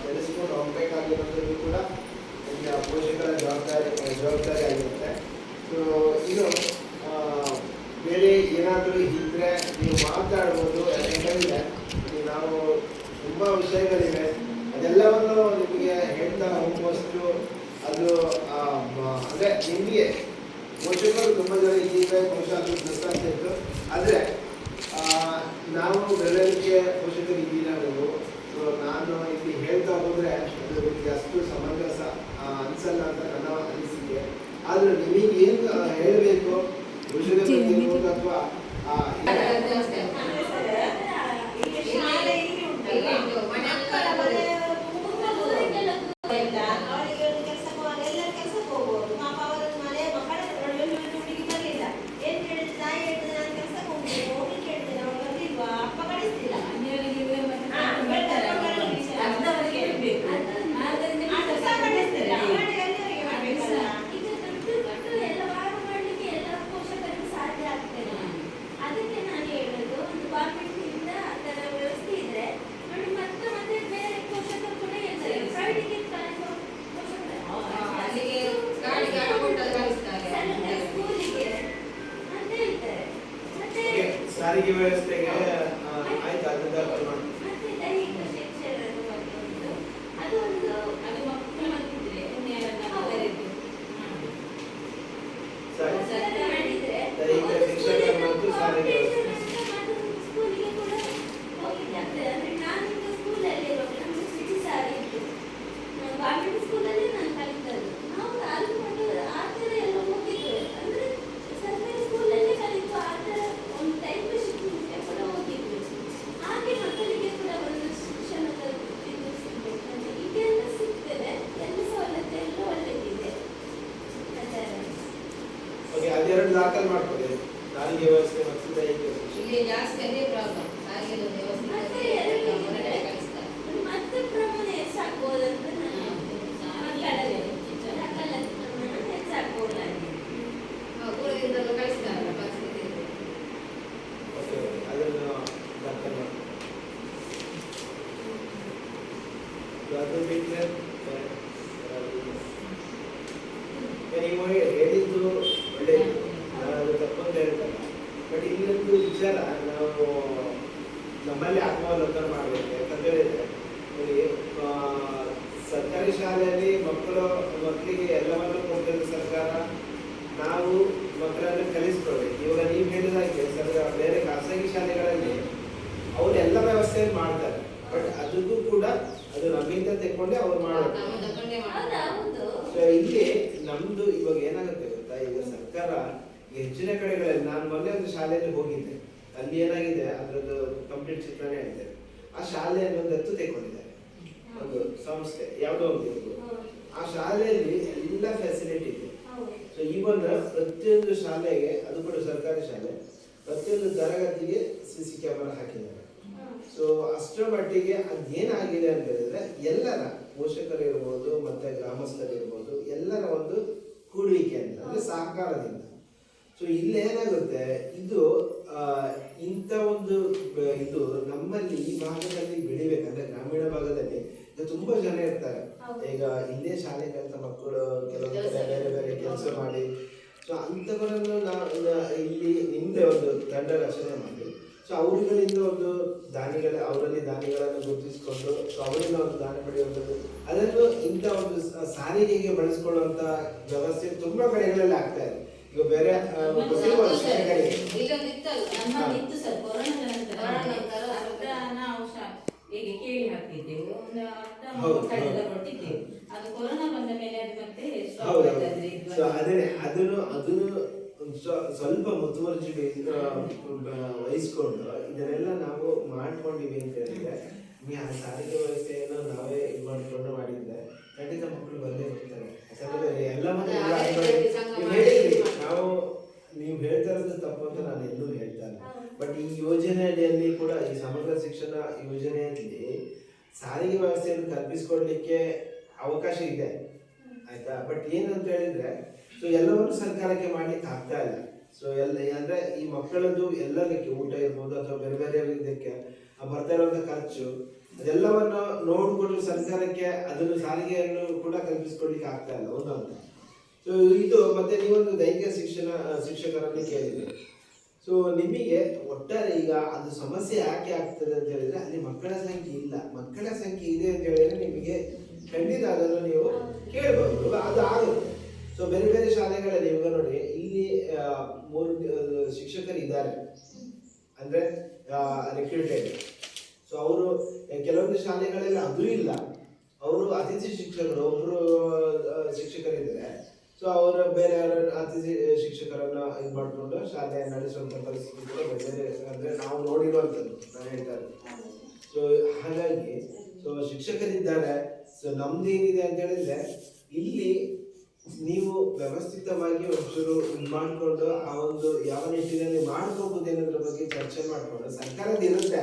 S1: ಬೆಳೆಸ್ಕೊಂಡು ಹೋಗಬೇಕಾಗಿರೋದ್ರೂ ಕೂಡ ನಮಗೆ ಪೋಷಕರ ಜವಾಬ್ದಾರಿ ಆಗಿರುತ್ತೆ. ಸೊ ಇದು ಬೇರೆ ಏನಾದರೂ ಇದ್ದರೆ ನೀವು ಮಾತಾಡ್ಬೋದು. ಯಾಕೆಂದರೆ ನಾವು ತುಂಬ ವಿಷಯಗಳಿವೆ, ಅದೆಲ್ಲವನ್ನು ನಿಮಗೆ ಹೇಳ್ತಾ ಹೋಗುವಷ್ಟು ಅದು ಅಂದರೆ ನಿಮಗೆ ಪೋಷಕರು ತುಂಬ ಜನ ಇದ್ದೀವಿ, ಬಹುಶಃ ಅದು ದೃಷ್ಟಾಂತ ಇತ್ತು. ಆದರೆ ನಾವು ಬೆಳವಣಿಗೆ ಪೋಷಕರು ಇದ್ದೀರಾ ನೀವು. ಸೊ ನಾನು ಇಲ್ಲಿ ಹೇಳ್ತಾ ಹೋದರೆ ಅದು ನಿಮಗೆ ಅಷ್ಟು ಸಮಂಜಸ ಅನಿಸಲ್ಲ ಅಂತ ನನ್ನ ಅನಿಸಿಕೆ. ಆದರೆ ನಿಮಗೆ ಏನು ಹೇಳಬೇಕು ಪೋಷಕರ ಬಗ್ಗೆ ಇರ್ಬೋದು ಅಥವಾ ಸಾರಿಗೆ ವ್ಯವಸ್ಥೆಗೆ ಆಯ್ತು ಅದರಿಂದ ದೈಹಿಕ ಶಿಕ್ಷಕ ಮತ್ತು ಸಾರಿಗೆ ವ್ಯವಸ್ಥೆ. ಅದೆರಡು ದಾಖಲು ಮಾಡ್ಕೊಳ್ಳಿ, ಸಾರಿಗೆ ವ್ಯವಸ್ಥೆ ಮತ್ತು ದೈಹಿಕ ಶಿಕ್ಷಣ.
S3: ಇಲ್ಲಿ ಜಾಸ್ತಿ ಅದೇ ಪ್ರಾಬ್ಲಮ್, ಸಾರಿಗೆ ವ್ಯವಸ್ಥೆ ಹೊರಗಡೆ ಕಳಿಸ್ತಾರೆ.
S4: ಮತ್ತೆ ಪ್ರಮಾಣ ಹೆಚ್ಚಾಗ್ಬೋದಂತ
S3: ದೂರದಿಂದಲೂ ಕಳಿಸ್ತಾರಲ್ಲ ಪರಿಸ್ಥಿತಿ.
S1: ಓಕೆ, ಅದನ್ನು ದಾಖಲು ಮಾಡಿ. ಅದು ಬಿಟ್ಟರೆ ನೀವು ಹೇಳಿದ್ದು ಒಳ್ಳೆಯದು, ನಾನು ಅದು ತಪ್ಪಂತ ಹೇಳ್ತಲ್ಲ. ಬಟ್ ಇನ್ನೊಂದು ವಿಚಾರ ನಾವು ನಮ್ಮಲ್ಲಿ ಆತ್ಮಾವಲೋಕನ ಮಾಡಬೇಕು. ಯಾಕಂತ ಹೇಳಿದ್ರೆ ಸರ್ಕಾರಿ ಶಾಲೆಯಲ್ಲಿ ಮಕ್ಕಳಿಗೆ ಎಲ್ಲವನ್ನೂ ಕೊಡ್ತಿರೋ ಸರ್ಕಾರ, ನಾವು ಮಕ್ಕಳನ್ನು ಕಲಿಸ್ಕೊಳ್ಬೇಕು. ಇವಾಗ ನೀವು ಹೇಳಿದಾಗೆ ಬೇರೆ ಖಾಸಗಿ ಶಾಲೆಗಳಲ್ಲಿ ಅವ್ರು ಎಲ್ಲ ವ್ಯವಸ್ಥೆಯನ್ನು ಮಾಡ್ತಾರೆ, ಬಟ್ ಅದಕ್ಕೂ ಕೂಡ ಅದು ನಮ್ಮಿಂದ ತೆಕ್ಕೊಂಡೆ ಅವ್ರು ಮಾಡಬೇಕು. ಸೊ ಇಲ್ಲಿ ನಮ್ದು ಇವಾಗ ಏನಾಗುತ್ತೆ ಗೊತ್ತಾ, ಈಗ ಸರ್ಕಾರ ಹೆಚ್ಚಿನ ಕಡೆಗಳಲ್ಲಿ, ನಾನು ಮೊನ್ನೆ ಒಂದು ಶಾಲೆಯಲ್ಲಿ ಹೋಗಿದ್ದೆ, ಅಲ್ಲಿ ಏನಾಗಿದೆ ಅದ್ರದ್ದು ಕಂಪ್ಲೀಟ್ ಚಿತ್ರಣ ಹೇಳ್ತೇನೆ. ಆ ಶಾಲೆಯನ್ನು ದತ್ತು ತೆಕ್ಕೊಂಡಿದ್ದಾರೆ, ಒಂದು ಸಂಸ್ಥೆ ಯಾವುದೋ ಒಂದು ಇರ್ಬೋದು. ಆ ಶಾಲೆಯಲ್ಲಿ ಎಲ್ಲ ಫೆಸಿಲಿಟಿ ಇದೆ. ಸೊ ಇವನ್ ಪ್ರತಿಯೊಂದು ಶಾಲೆಗೆ, ಅದು ಕೂಡ ಸರ್ಕಾರಿ ಶಾಲೆ, ಪ್ರತಿಯೊಂದು ತರಗತಿಗೆ CC ಕ್ಯಾಮರಾ ಹಾಕಿದ್ದಾರೆ. ಸೊ ಅಷ್ಟರ ಮಟ್ಟಿಗೆ ಅದೇನಾಗಿದೆ ಅಂತ ಹೇಳಿದ್ರೆ ಎಲ್ಲರ ಪೋಷಕರಿರ್ಬೋದು ಮತ್ತೆ ಗ್ರಾಮಸ್ಥರಿರ್ಬೋದು ಎಲ್ಲರ ಒಂದು ಕೂಡುವಿಕೆ ಅಂತ ಅಂದ್ರೆ ಸಹಕಾರದಿಂದ. ಸೊ ಇಲ್ಲೇನಾಗುತ್ತೆ, ಇದು ಇಂಥ ಒಂದು ಇದು ನಮ್ಮಲ್ಲಿ ಈ ಭಾಗದಲ್ಲಿ ಬೆಳಿಬೇಕಂದ್ರೆ ಗ್ರಾಮೀಣ ಭಾಗದಲ್ಲಿ ಈಗ ತುಂಬಾ ಜನ ಇರ್ತಾರೆ. ಈಗ ಇಲ್ಲೇ ಶಾಲೆ ಕಲಿತ ಮಕ್ಕಳು ಕೆಲವೊಂದು ಕಡೆ ಬೇರೆ ಬೇರೆ ಕೆಲಸ ಮಾಡಿ, ಸೊ ಅಂಥವರನ್ನು ಇಲ್ಲಿ ನಿಮ್ದೆ ಒಂದು ತಂಡ ರಚನೆ ಮಾಡಿ, ಸೊ ಅವರುಗಳಿಂದ ಒಂದು ಅವರಲ್ಲಿ ದಾನಿಗಳನ್ನು ಗುರುತಿಸಿಕೊಂಡು, ಸೊ ಅವರಿಂದ ಒಂದು ದಾನ ಪಡೆಯುವಂಥದ್ದು, ಅದನ್ನು ಇಂಥ ಒಂದು ಸಾರಿಗೆಗೆ ಬಳಸ್ಕೊಳ್ಳುವಂತ ವ್ಯವಸ್ಥೆ ತುಂಬಾ ಕಡೆಗಳಲ್ಲಿ ಆಗ್ತಾ ಇದೆ. ಈಗ ಬೇರೆ
S4: ನಮ್ಮಲ್ಲಿತ್ತು ಸರ್, ಕೊರೋನಾದ ನಂತರ ಅರ್ಧ ನಾವು ಹೀಗೆ ಕೇಳಿ ಹಾಕ್ತಿದ್ದೆವು, ಒಂದು ಅರ್ಧ ಮಕ್ಕಳೆಲ್ಲ ಕೊಟ್ಟಿದ್ದೆವು. ಅದು ಕೊರೋನಾ ಬಂದ ಮೇಲೆ ಅದು ಮತ್ತೆ
S1: ಅದನ್ನು ಸ್ವಲ್ಪ ಮುತುವರ್ಜಿ ವಹಿಸ್ಕೊಂಡು ಇದನ್ನೆಲ್ಲ ನಾವು ಮಾಡ್ಕೊಂಡಿವಿ ಅಂತ ಹೇಳಿದ್ರೆ, ಆ ಸಾರಿಗೆ ವ್ಯವಸ್ಥೆಯನ್ನು ನಾವೇ ಇದು ಮಾಡಿಕೊಂಡು ಮಾಡಿದ್ರೆ ಖಂಡಿತ ಮಕ್ಕಳು ಬಂದೇ ಬರ್ತಾರೆ. ಯಾಕಂದ್ರೆ ಎಲ್ಲ ನೀವು ಹೇಳ್ತಾ ಇರೋದು ತಪ್ಪು ಅಂತ ನಾನು ಎಲ್ಲೂ ಹೇಳ್ತಾ ಇಲ್ಲ. ಬಟ್ ಈ ಯೋಜನೆ ಅಡಿಯಲ್ಲಿ ಕೂಡ, ಈ ಸಮಗ್ರ ಶಿಕ್ಷಣ ಯೋಜನೆಯಲ್ಲಿ ಸಾರಿಗೆ ವ್ಯವಸ್ಥೆಯನ್ನು ಕಲ್ಪಿಸಿಕೊಡ್ಲಿಕ್ಕೆ ಅವಕಾಶ ಇದೆ, ಆಯ್ತಾ. ಬಟ್ ಏನಂತ ಹೇಳಿದ್ರೆ, ಸೊ ಎಲ್ಲವನ್ನು ಸರ್ಕಾರಕ್ಕೆ ಮಾಡ್ಲಿಕ್ಕೆ ಆಗ್ತಾ ಇಲ್ಲ. ಸೊ ಅಂದ್ರೆ ಈ ಮಕ್ಕಳದ್ದು ಎಲ್ಲದಕ್ಕೆ ಊಟ ಇರ್ಬೋದು ಅಥವಾ ಬೇರೆ ಬೇರೆ ಇದಕ್ಕೆ ಬರ್ತಾ ಇರುವಂತ ಖರ್ಚು, ಅದೆಲ್ಲವನ್ನು ನೋಡಿಕೊಂಡು ಸರ್ಕಾರಕ್ಕೆ ಅದನ್ನು ಸಾರಿಗೆಯನ್ನು ಕೂಡ ಕಲ್ಪಿಸಿಕೊಡ್ಲಿಕ್ಕೆ ಆಗ್ತಾ ಇಲ್ಲ ಒಂದೊಂದು. ಸೊ ಇದು ಮತ್ತೆ ನೀವೊಂದು ದೈಹಿಕ ಶಿಕ್ಷಕರನ್ನು ಕೇಳಿದ್ರಿ. ಸೊ ನಿಮಗೆ ಒಟ್ಟಾರೆ ಈಗ ಅದು ಸಮಸ್ಯೆ ಯಾಕೆ ಆಗ್ತದೆ ಅಂತ ಹೇಳಿದ್ರೆ, ಅಲ್ಲಿ ಮಕ್ಕಳ ಸಂಖ್ಯೆ ಇಲ್ಲ. ಮಕ್ಕಳ ಸಂಖ್ಯೆ ಇದೆ ಅಂತ ಹೇಳಿದ್ರೆ ನಿಮಗೆ ಖಂಡಿತ ಅದನ್ನು ನೀವು ಕೇಳಬಹುದು, ಅದು ಆಗುತ್ತೆ. ಸೊ ಬೇರೆ ಬೇರೆ ಶಾಲೆಗಳಲ್ಲಿ ಇವಾಗ ನೋಡಿ, ಇಲ್ಲಿ 3 ಶಿಕ್ಷಕರು ಇದ್ದಾರೆ ಅಂದ್ರೆ ರಿಕ್ರೂಟೆಡ್. ಸೊ ಅವರು ಕೆಲವೊಂದು ಶಾಲೆಗಳಲ್ಲಿ ಅದು ಇಲ್ಲ, ಅವರು ಅತಿಥಿ ಶಿಕ್ಷಕರು, ಒಬ್ರು ಶಿಕ್ಷಕರಿದ್ದಾರೆ. ಸೊ ಅವರು ಬೇರೆ ಅತಿಥಿ ಶಿಕ್ಷಕರನ್ನ ಇದು ಮಾಡಿಕೊಂಡು ಶಾಲೆ ನಡೆಸುವಂತ ಪರಿಸ್ಥಿತಿ ಕೂಡ ಬೇರೆ ಅಂದ್ರೆ ನಾವು ನೋಡಿರುವಂಥದ್ದು, ನಾನು ಹೇಳ್ತಾ ಇರೋದು. ಸೊ ಹಾಗಾಗಿ ಸೊ ಶಿಕ್ಷಕರಿದ್ದಾರೆ. ಸೊ ನಮ್ದು ಏನಿದೆ ಅಂತ ಹೇಳಿದ್ರೆ, ಇಲ್ಲಿ ನೀವು ವ್ಯವಸ್ಥಿತವಾಗಿ ಒಂಚೂರು ಇದು ಮಾಡಿಕೊಂಡು ಆ ಒಂದು ಯಾವ ನಿಟ್ಟಿನಲ್ಲಿ ಮಾಡ್ಕೋಬಹುದು ಅನ್ನೋದ್ರ ಬಗ್ಗೆ ಚರ್ಚೆ ಮಾಡಿಕೊಂಡು, ಸರ್ಕಾರದ ಇರುತ್ತೆ.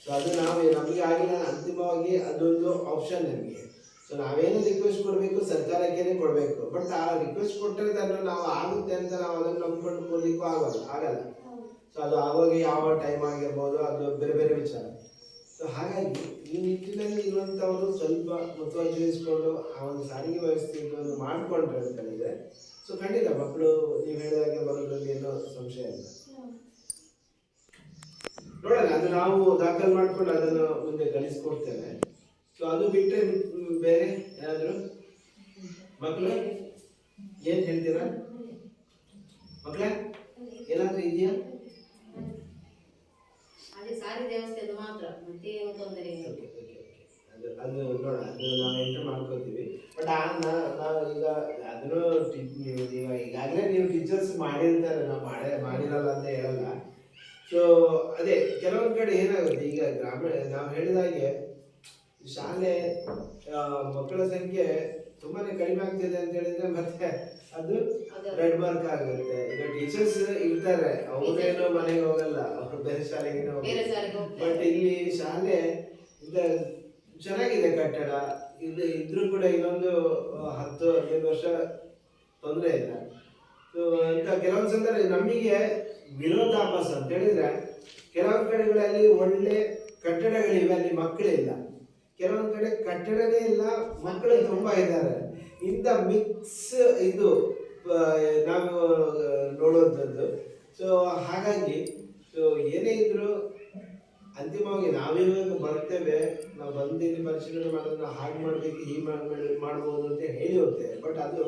S1: ಸೊ ಅದು ನಮಗೆ ಆಗಿಲ್ಲ, ಅಂತಿಮವಾಗಿ ಅದೊಂದು ಆಪ್ಷನ್ ನಮಗೆ. ಸೊ ನಾವೇನು ರಿಕ್ವೆಸ್ಟ್ ಕೊಡಬೇಕು ಸರ್ಕಾರಕ್ಕೇನೆ ಕೊಡಬೇಕು. ಬಟ್ ಆ ರಿಕ್ವೆಸ್ಟ್ ಕೊಟ್ಟರೆ ನಾವು ಆಗುತ್ತೆ ಅಂತ ನಾವು ಅದನ್ನು ನಂಬ್ಕೊಂಡು ಕೊಡ್ಲಿಕ್ಕೂ ಆಗಲ್ಲ. ಸೊ ಅದು ಆವಾಗ ಯಾವ ಟೈಮ್ ಆಗಿರ್ಬೋದು, ಅದು ಬೇರೆ ಬೇರೆ ವಿಚಾರ. ಸೊ ಹಾಗಾಗಿ ಈ ನಿಟ್ಟಿನಲ್ಲಿ ಇರುವಂಥವರು ಸ್ವಲ್ಪ ಮುತುವರ್ಜಿ ವಹಿಸ್ಕೊಂಡು ಆ ಒಂದು ಸಾರಿಗೆ ವ್ಯವಸ್ಥೆಯನ್ನು ಮಾಡಿಕೊಂಡ್ರೆ ಅಂತ ಹೇಳಿದ್ರೆ, ಸೊ ಖಂಡಿತ ಮಕ್ಕಳು ನೀವು ಹೇಳಿದಾಗೆ ಬರೋದ್ರಲ್ಲಿ ಏನೋ ಸಂಶಯ ಇಲ್ಲ. ನೋಡೋಣ, ಅದು ನಾವು ದಾಖಲು ಮಾಡ್ಕೊಂಡು ಅದನ್ನು ಮುಂದೆ ಕಳಿಸ್ಕೊಡ್ತೇವೆ. ಸೊ ಅದು ಬಿಟ್ಟರೆ ಬೇರೆ ಏನಾದರೂ ಮಕ್ಕಳು ಏನ್ ಹೇಳ್ತೀರಾ? ಮಕ್ಕಳೇ ಏನಾದ್ರೂ ಇದೆಯಾ?
S3: ಅಲ್ಲಿ ಸಾರಿಗೆ ವ್ಯವಸ್ಥೆದು ಮಾತ್ರ ಮತ್ತೆ ಏನು ತೊಂದರೆ ಇಲ್ಲ.
S1: ಅದು ನೋಡ, ಅದು ನಾವು ಎಂಟ್ರಿ ಮಾಡ್ಕೋತೀವಿ. ಬಟ್ ನಾವು ಈಗ ಅದನ್ನು ಈಗಾಗಲೇ ನೀವು ಟೀಚರ್ಸ್ ಮಾಡಿರ್ತಾರೆ, ನಾವು ಮಾಡಿರಲ್ಲ ಅಂತ ಹೇಳಲ್ಲ. ಸೊ ಅದೇ ಕೆಲವೊಂದು ಕಡೆ ಏನಾಗುತ್ತೆ, ಈಗ ನಾವು ಹೇಳಿದಾಗೆ ಶಾಲೆ ಮಕ್ಕಳ ಸಂಖ್ಯೆ ತುಂಬಾನೇ ಕಡಿಮೆ ಆಗ್ತಿದೆ ಅಂತ ಹೇಳಿದ್ರೆ ಮತ್ತೆ ಅದು ರೆಡ್ ಮಾರ್ಕ್ ಆಗುತ್ತೆ. ಈಗ ಟೀಚರ್ಸ್ ಇರ್ತಾರೆ, ಅವ್ರೇನೋ ಮನೆಗೆ ಹೋಗಲ್ಲ, ಅವ್ರು ಬೇರೆ ಶಾಲೆಗೆ ಹೋಗ್ತಾರೆ. ಬಟ್ ಇಲ್ಲಿ ಶಾಲೆ ಚೆನ್ನಾಗಿದೆ ಕಟ್ಟಡ ಇದ್ರೂ ಕೂಡ ಇನ್ನೊಂದು 10-15 ವರ್ಷ ತೊಂದರೆ ಇಲ್ಲ. ಸೊ ಅಂತ ಕೆಲವೊಂದು ಸಂದರ್ಭ ನಮಗೆ ವಿರೋಧಾಭಾಸ ಅಂತ ಹೇಳಿದ್ರೆ, ಕೆಲವೊಂದು ಕಡೆಗಳಲ್ಲಿ ಒಳ್ಳೆ ಕಟ್ಟಡಗಳಿವೆ, ಅಲ್ಲಿ ಮಕ್ಕಳಿಲ್ಲ. ಕೆಲವೊಂದು ಕಡೆ ಕಟ್ಟಡನೇ ಇಲ್ಲ, ಮಕ್ಕಳು ತುಂಬಾ ಇದ್ದಾರೆ. ಇಂಥ ಮಿಕ್ಸ್ ಇದು ನಾವು ನೋಡುವಂಥದ್ದು. ಸೊ ಹಾಗಾಗಿ ಸೊ ಏನೇ ಇದ್ರು ಅಂತಿಮವಾಗಿ ನಾವಿವಾಗ ಬರ್ತೇವೆ, ನಾವು ಬಂದಿಲ್ಲಿ ಪರಿಶೀಲನೆ ಮಾಡೋದನ್ನ ಹಾಗೆ ಮಾಡಬೇಕು, ಹೀಗೆ ಮಾಡ್ಬೋದು ಅಂತ ಹೇಳಿ ಹೋಗ್ತೇವೆ. ಬಟ್ ಅದು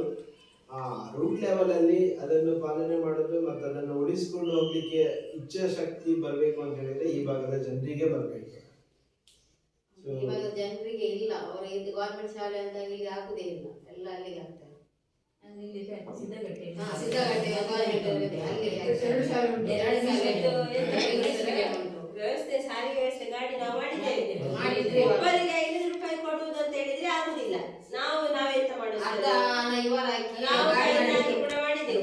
S1: ರೂಟ್ ಲೆವೆಲಲ್ಲಿ ಅದನ್ನು ಪಾಲನೆ ಮಾಡೋದು ಮತ್ತು ಅದನ್ನು ಉಳಿಸ್ಕೊಂಡು ಹೋಗ್ಲಿಕ್ಕೆ ಇಚ್ಛಾಶಕ್ತಿ ಬರಬೇಕು ಅಂತ ಹೇಳಿದ್ರೆ ಈ ಭಾಗದ ಜನರಿಗೆ ಬರಬೇಕು.
S3: ಇವಾಗ ಜನರಿಗೆ ಇಲ್ಲ, ಅವರು ಇದು ಗೌರ್ಮೆಂಟ್ ಶಾಲೆ ಅಂತ ಇಲ್ಲಿ ಆಗುದೇ ಇಲ್ಲ, ಎಲ್ಲ ಅಲ್ಲಿಗೆ ಆಗ್ತಾರೆ.
S4: ಸಿದ್ದಗಟ್ಟೆ
S2: ವ್ಯವಸ್ಥೆ, ಸಾರಿಗೆ ವ್ಯವಸ್ಥೆ, ಗಾಡಿ ನಾವು ಮಾಡಿದ್ದೇವೆ. ಒಬ್ಬರಿಗೆ 500 ರೂಪಾಯಿ ಕೊಡುವುದು ಅಂತ ಹೇಳಿದ್ರೆ ಆಗುದಿಲ್ಲ. ನಾವೆಂತ ಮಾಡುದು, ನಾವು ಹಾಕಿ ಕೂಡ ಮಾಡಿದ್ದೇವೆ.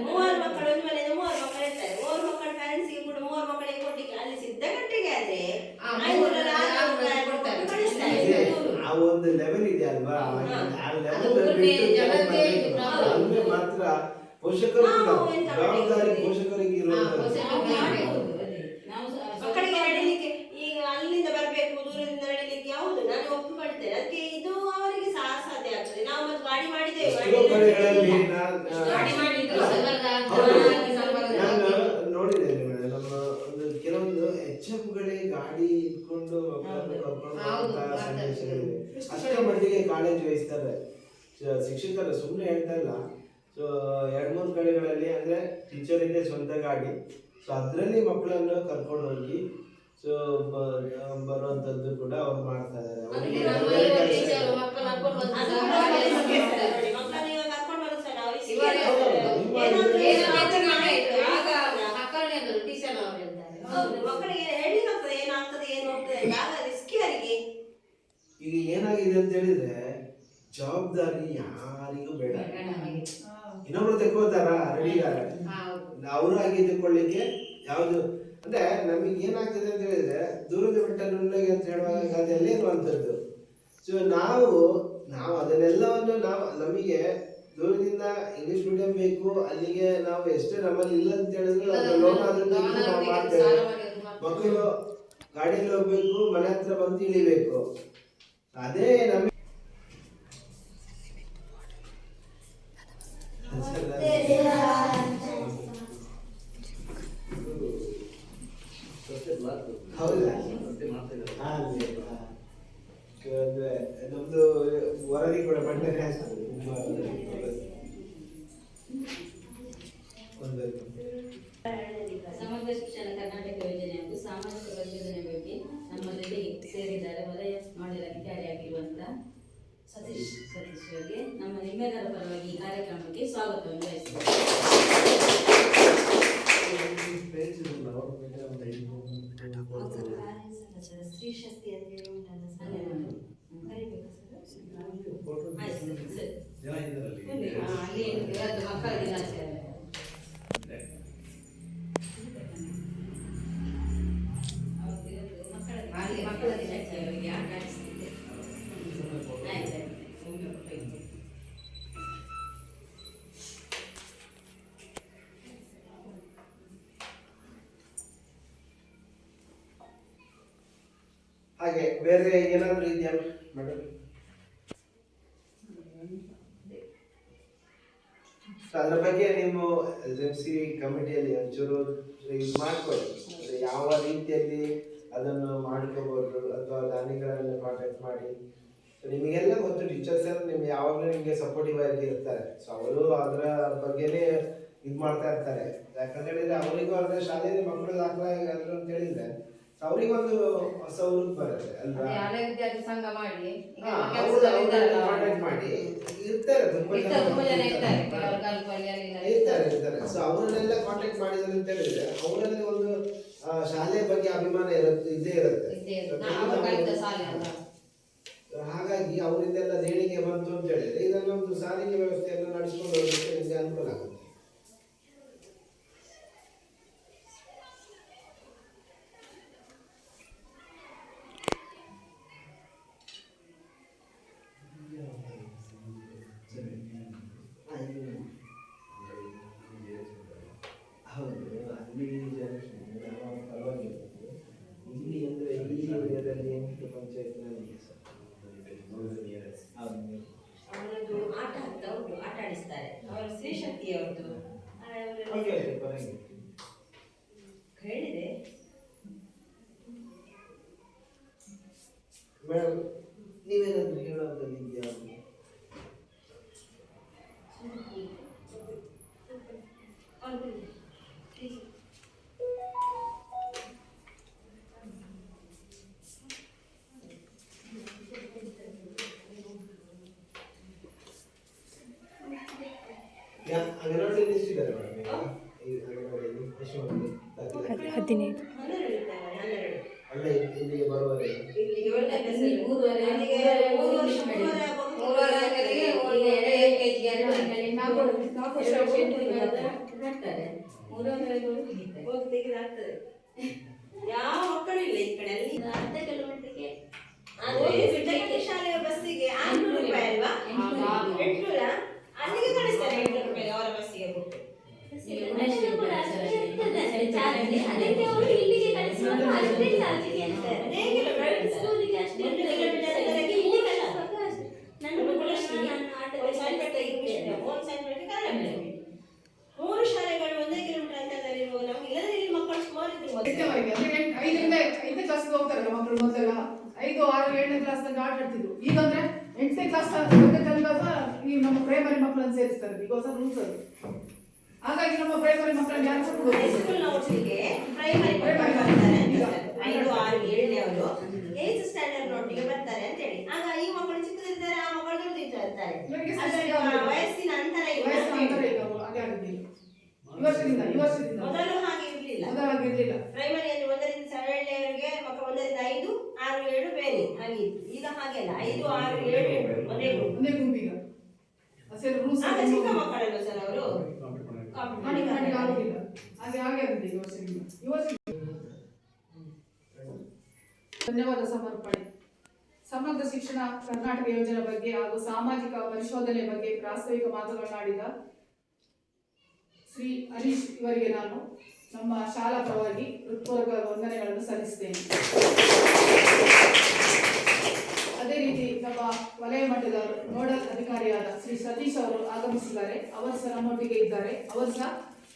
S2: 3 ಮಕ್ಕಳು, ಒಂದು ಮನೆಯಿಂದ 3 ಮಕ್ಕಳು ಇರ್ತಾರೆ. 3 ಮಕ್ಕಳ ಪ್ಯಾರೆಂಟ್ಸ್ಗೆ ಕೂಡ 3 ಮಕ್ಕಳಿಗೆ ಕೊಡ್ಲಿಕ್ಕೆ, ಅಲ್ಲಿ ಸಿದ್ದಗಟ್ಟೆಗೆ ಆದ್ರೆ 500 ಕೊಡ್ತಾರೆ, ಕಳಿಸ್ತಾರೆ.
S1: ಆ ಒಂದು ಲೆವೆಲ್ ಇದೆ ಅಲ್ವಾ, ಆ ಲೆವೆಲ್ ಮಾತ್ರ ಪೋಷಕರು ಜವಾಬ್ದಾರಿ ಪೋಷಕರಿಗೆ ಇರುವಂತದ್ದು.
S2: ಮಕ್ಕಳಿಗೆ ನಡೀಲಿಕ್ಕೆ ಈಗ ಅಲ್ಲಿಂದ ಬರಬೇಕು, ದೂರದಿಂದ ನಡೀಲಿಕ್ಕೆ ಯಾವುದು ನಾನು ಒಪ್ಪಿಕೊಳ್ತೇನೆ. ಅದಕ್ಕೆ ಇದು ಅವರಿಗೆ ಸಾಧ್ಯ ಆಗ್ತದೆ. ನಾವು ಮತ್ತೆ ಗಾಡಿ ಮಾಡಿದ್ದೇವೆ,
S1: ನಾನು ನೋಡಿದ್ದೇನೆ ಮೇಡಮ್. ನಮ್ಮ ಒಂದು ಕೆಲವೊಂದು HFಗಳೇ ಗಾಡಿ ಇಟ್ಕೊಂಡು ಮಕ್ಕಳನ್ನು ಕರ್ಕೊಂಡು ಸನ್ನಿವೇಶಗಳಿವೆ. ಅಷ್ಟರ ಮಟ್ಟಿಗೆ ಕಾಳಜಿ ವಹಿಸ್ತಾರೆ ಶಿಕ್ಷಕರು, ಸುಮ್ಮನೆ ಹೇಳ್ತಾ ಇಲ್ಲ. ಸೊ 2-3 ಕಡೆಗಳಲ್ಲಿ ಅಂದ್ರೆ ಟೀಚರ್ ಇದೆ, ಸ್ವಂತ ಗಾಡಿ. ಸೊ ಅದರಲ್ಲಿ ಮಕ್ಕಳನ್ನು ಕರ್ಕೊಂಡು ಹೋಗಿ ಸೊ ಬರುವಂತದ್ದು ಕೂಡ ಅವ್ರು ಮಾಡ್ತಾ ಇದ್ದಾರೆ. ಈಗ ಏನಾಗಿದೆ ಅಂತ ಹೇಳಿದ್ರೆ, ಜವಾಬ್ದಾರಿ ಯಾರಿಗೂ ಬೇಡ. ಇನ್ನೊಬ್ರು ತೆಕ್ಕೋತಾರ ರೆಡಿಗಾರ, ಅವರು ಆಗಿ ತೆಕ್ಕೊಳ್ಳಿಕ್ಕೆ ಯಾವುದು ಅಂದ್ರೆ ನಮಗೆ ಏನಾಗ್ತದೆ ಅಂತ ಹೇಳಿದ್ರೆ, ದೂರದ ಬೆಟ್ಟ ನುಣ್ಣಗೆ ಅಂತ ಹೇಳುವಾಗ ಅದೆಲ್ಲ ಇರುವಂತದ್ದು. ಸೊ ನಾವು ಅದನ್ನೆಲ್ಲವನ್ನು ನಮಗೆ ದೂರದಿಂದ ಇಂಗ್ಲಿಷ್ ಮೀಡಿಯಂ ಬೇಕು, ಅಲ್ಲಿಗೆ ನಾವು ಎಷ್ಟೇ ನಮ್ಮಲ್ಲಿ ಇಲ್ಲ ಅಂತ ಹೇಳಿದ್ರೆ ಲೋನ್ ಆದ್ರಿಂದ ನಾವು ಮಾಡ್ತೇವೆ. ಮಕ್ಕಳು ಗಾಡಿಯಲ್ಲಿ ಹೋಗ್ಬೇಕು, ಮನೆ ಹತ್ರ ಬಂದು ಇಳಿಬೇಕು. ಅದೇ ನಮಗೆ ಹೌದಾ? ನಮ್ದು ವರದಿ ಕೂಡ ಬಂಡನೆ ಆಗ್ತದೆ.
S4: ಸಮಗ್ರ ಶಿಕ್ಷಣ ಕರ್ನಾಟಕ ಯೋಜನೆ ಹಾಗೂ ಸಾಮಾಜಿಕ ಪರಿಶೋಧನೆ ಬಗ್ಗೆ ನಮ್ಮಲ್ಲಿ ಸೇರಿದ್ದಾರೆ ವಲಯ ನೋಡಲ್ ಅಧಿಕಾರಿಯಾಗಿರುವಂತಹ ಸತೀಶ್ ಅವರಿಗೆ ನಮ್ಮ ನಿಮ್ಮೆಲ್ಲರ ಪರವಾಗಿ ಈ ಕಾರ್ಯಕ್ರಮಕ್ಕೆ ಸ್ವಾಗತವನ್ನು ಬಯಸುತ್ತೇವೆ.
S2: ಸ್ತ್ರೀ ಶಕ್ತಿ ಅಂತ ಹೇಳಿ ಉಂಟಲ್ಲ ಸರ್,
S3: ಮಕ್ಕಳ ದಿನಾಚರಣೆ
S4: ಮಕ್ಕಳ ದಿನಾಚರಣೆಗೆ ಆಚರಿಸುತ್ತಿದೆ.
S1: ಹಾಗೆ ಬೇರೆ ಏನಾದ್ರೂ ಇದೆಯಾ ಮೇಡಮ್? ಅದ್ರ ಬಗ್ಗೆ ನೀವು ಎಸ್ಎಂಸಿ ಕಮಿಟಿಯಲ್ಲಿ ಒಂಚೂರು ಇದು ಮಾಡ್ಕೊಳ್ಳಿ. ಯಾವ ರೀತಿಯಲ್ಲಿ ಅದನ್ನು ಮಾಡ್ಕೋಬಹುದು, ಅಥವಾ ದಾನಿಗಳನ್ನು ಕಾಂಟ್ಯಾಕ್ಟ್ ಮಾಡಿ. ನಿಮಗೆಲ್ಲ ಗೊತ್ತು, ಟೀಚರ್ಸ್ ಎಲ್ಲ ನಿಮ್ಗೆ ಯಾವಾಗಲೂ ನಿಮಗೆ ಸಪೋರ್ಟಿವ್ ಆಗಿ ಇರ್ತಾರೆ. ಸೊ ಅವರು ಅದರ ಬಗ್ಗೆನೇ ಇದು ಮಾಡ್ತಾ ಇರ್ತಾರೆ. ಯಾಕಂತ ಹೇಳಿದ್ರೆ ಅವರಿಗೂ ಅಂದ್ರೆ ಶಾಲೆಯಲ್ಲಿ ಮಕ್ಕಳು ದಾಖಲಾಗಿ ಅಂತ ಹೇಳಿದ್ರೆ ಅವರಿಗೊಂದು ಹೊಸ ಹುರುಪು ಬರುತ್ತೆ ಅಲ್ವಾ?
S3: ಹಳೆ ವಿದ್ಯಾರ್ಥಿ ಸಂಘ ಮಾಡಿ
S1: ಕಾಂಟ್ಯಾಕ್ಟ್ ಮಾಡಿ ಇರ್ತಾರೆ, ತುಂಬಾ ಜನ
S3: ಇರ್ತಾರೆ, ಕೆಲವರು ಕಲ್ಪಲ್ಲಿ ಅಲ್ಲಿ
S1: ಇರ್ತಾರೆ. ಸೊ ಅವರನ್ನೆಲ್ಲ ಕಾಂಟ್ಯಾಕ್ಟ್ ಮಾಡಿದ್ರೆ ಅಂತ ಹೇಳಿದ್ರೆ ಅವರಲ್ಲಿ ಒಂದು ಶಾಲೆಯ ಬಗ್ಗೆ ಅಭಿಮಾನ ಇದ್ದೇ ಇರುತ್ತೆ. ಹಾಗಾಗಿ ಅವರಿಂದೆಲ್ಲ ದೇಣಿಗೆ ಬಂತು ಅಂತ ಹೇಳಿದ್ರೆ ಇದನ್ನೊಂದು ಸಾರಿಗೆ ವ್ಯವಸ್ಥೆಯನ್ನು ನಡೆಸಿಕೊಂಡು ಹೋಗಲಿಕ್ಕೆ ನಿಮಗೆ ಅನುಕೂಲ ಆಗುತ್ತೆ. ಹೌದು, ಅಲ್ಲಿ ಪರವಾಗಿಲ್ಲ. ಇಲ್ಲಿ ಅಂದ್ರೆ ಈ ಏರಿಯಾದಲ್ಲಿ ಪಂಚಾಯತ್
S2: ಅವರದ್ದು ಆಟ ಆಗ್ತಾ ಉಂಟು, ಆಟ ಆಡಿಸ್ತಾರೆ. ಅವರ ಸ್ತ್ರೀ ಶಕ್ತಿ ಅವ್ರದ್ದು ಹೇಳಿದೆ.
S1: ಮೇಡಮ್, ನೀವೇನಾದ್ರೂ ಹೇಳೋದ್ರಲ್ಲಿ ಇದೆಯಾ? ಅಂಗನವಾಡಿ ಎಷ್ಟಿದ್ದಾರೆ ಮೇಡಮ್? ಈ ಅಂಗನವಾಡಿಯಲ್ಲಿ ಎಷ್ಟು ಮಂದಿ?
S5: 15.
S1: ಅಲ್ಲ, ಇಲ್ಲಿಗೆ ಬರುವವರೆಗೆ
S2: ಇಲ್ಲಿಗೆ ಒಳ್ಳೆ
S4: ಮೂರುವರೆ
S2: ಹೋಗ್ಲಿಕ್ಕೆ ಯಾವ ಮಕ್ಕಳು ಇಲ್ಲ ಈ ಕಡೆ. ಅಲ್ಲಿ
S3: ಅರ್ಧ ಕಿಲೋಮೀಟರ್ಗೆ
S2: ಆದ್ರೆ ಶಾಲೆಯ ಬಸ್ಸಿಗೆ 800 ರೂಪಾಯಿ ಅಲ್ವಾ? 800 ಅಲ್ಲಿಗೆ ಕಳಿಸ್ತಾರೆ. 800 ರೂಪಾಯಿ ಅವರ ಬಸ್ಸಿಗೆ ಕೊಟ್ಟು
S3: ಅದಕ್ಕೆ ಅವರು ಇಲ್ಲಿಗೆ ಕಳಿಸುವಾಗ ಅಷ್ಟೇ ಚಾರ್ಜಿಗೆ ಅಂತಾರೆ.
S2: ಹೇಗಿಲ್ಲ ಪ್ರೈವೇಟ್
S3: ಸ್ಕೂಲಿಗೆ ಅಷ್ಟೇ
S2: ಮೂರು ಶಾಲೆಗಳು ಒಂದೇ ಕಿಲೋಮೀಟರ್ ಅಂತರದಲ್ಲಿರುವ ನಮ್ಗೆ ಇಲ್ಲದ್ರೆ ಇಲ್ಲಿ ಮಕ್ಕಳು ಸುಮಾರು ಇದ್ರು.
S6: 5ನೇ ಕ್ಲಾಸ್ಗೆ ಹೋಗ್ತಾರಲ್ಲ ಮಕ್ಕಳು. ಮೊದಲೆಲ್ಲ 5, 6, 7ನೇ ಕ್ಲಾಸ್ ತನಕ ಆಟ ಆಡ್ತಿದ್ರು. ಈಗ ಅಂದ್ರೆ 8ನೇ ಕ್ಲಾಸ್ ತನಕ ಈ ನಮ್ಮ ಪ್ರೈಮರಿ ಮಕ್ಕಳನ್ನು ಸೇರಿಸ್ತಾರೆ. ಈಗ ಹೊಸ ರೂಲ್ಸ್ ಅದು. ಹಾಗಾಗಿ ನಮ್ಮ ಪ್ರೈಮರಿ ಮಕ್ಕಳನ್ನು ಯಾರು
S2: ಹೈಸ್ಕೂಲ್ ನೋಟ್ಲಿಗೆ ಪ್ರೈಮರಿ ಮಕ್ಕಳು ಬರ್ತಾರೆ ಅಂತ 5, 6, 7ನೇ ಅವರು 8th ಸ್ಟ್ಯಾಂಡರ್ಡ್ ನೋಟ್ಲಿಗೆ ಬರ್ತಾರೆ ಅಂತ ಹೇಳಿ. ಆಗ ಈ ಮಕ್ಕಳು ಚಿಕ್ಕದಿರ್ತಾರೆ, ಆ ಮಕ್ಕಳು ದೊಡ್ಡದಿರ್ತಾರೆ. ವಯಸ್ಸಿನ ಅಂತರ
S6: ಈ ವರ್ಷದಿಂದ
S2: ಮೊದಲು ಹಾಗೆ ಇರ್ಲಿಲ್ಲ. ಪ್ರೈಮರಿಯಲ್ಲಿ 1ರಿಂದ 7ನೇವರೆಗೆ ಮಕ್ಕಳು 1ರಿಂದ 5, 6, 7 ಬೇರೆ ಹಾಗೆ ಇತ್ತು. ಈಗ ಹಾಗೆ ಅಲ್ಲ, 5, 6, 7 ಒಂದೇ
S6: ಗುಂಪು. ಈಗ
S2: ಆಗ ಚಿಕ್ಕ ಮಕ್ಕಳಲ್ಲ ಸರ್ ಅವರು
S6: ಆಗುದಿಲ್ಲ. ಹಾಗೆ ಆಗಿದೆ ಈ ವರ್ಷದಿಂದ. ಧನ್ಯವಾದ ಸಮರ್ಪಣೆ. ಸಮಗ್ರ ಶಿಕ್ಷಣ ಕರ್ನಾಟಕ ಯೋಜನೆ ಬಗ್ಗೆ ಹಾಗೂ ಸಾಮಾಜಿಕ ಪರಿಶೋಧನೆ ಬಗ್ಗೆ ಪ್ರಾಸ್ತಾವಿಕ ಮಾತುಗಳನ್ನಾಡಿದ ಶ್ರೀ ಹರೀಶ್ ಇವರಿಗೆ ನಾನು ನಮ್ಮ ಶಾಲಾ ಪರವಾಗಿ ಹೃತ್ಪೂರ್ವಕ ವಂದನೆಗಳನ್ನು ಸಲ್ಲಿಸುತ್ತೇನೆ. ಅದೇ ರೀತಿ ನಮ್ಮ ವಲಯ ಮಟ್ಟದ ನೋಡಲ್ ಅಧಿಕಾರಿಯಾದ ಶ್ರೀ ಸತೀಶ್ ಅವರು ಆಗಮಿಸಿದ್ದಾರೆ. ಅವರು ಸಹ ನಮ್ಮೊಟ್ಟಿಗೆ ಇದ್ದಾರೆ. ಅವರು ಸಹ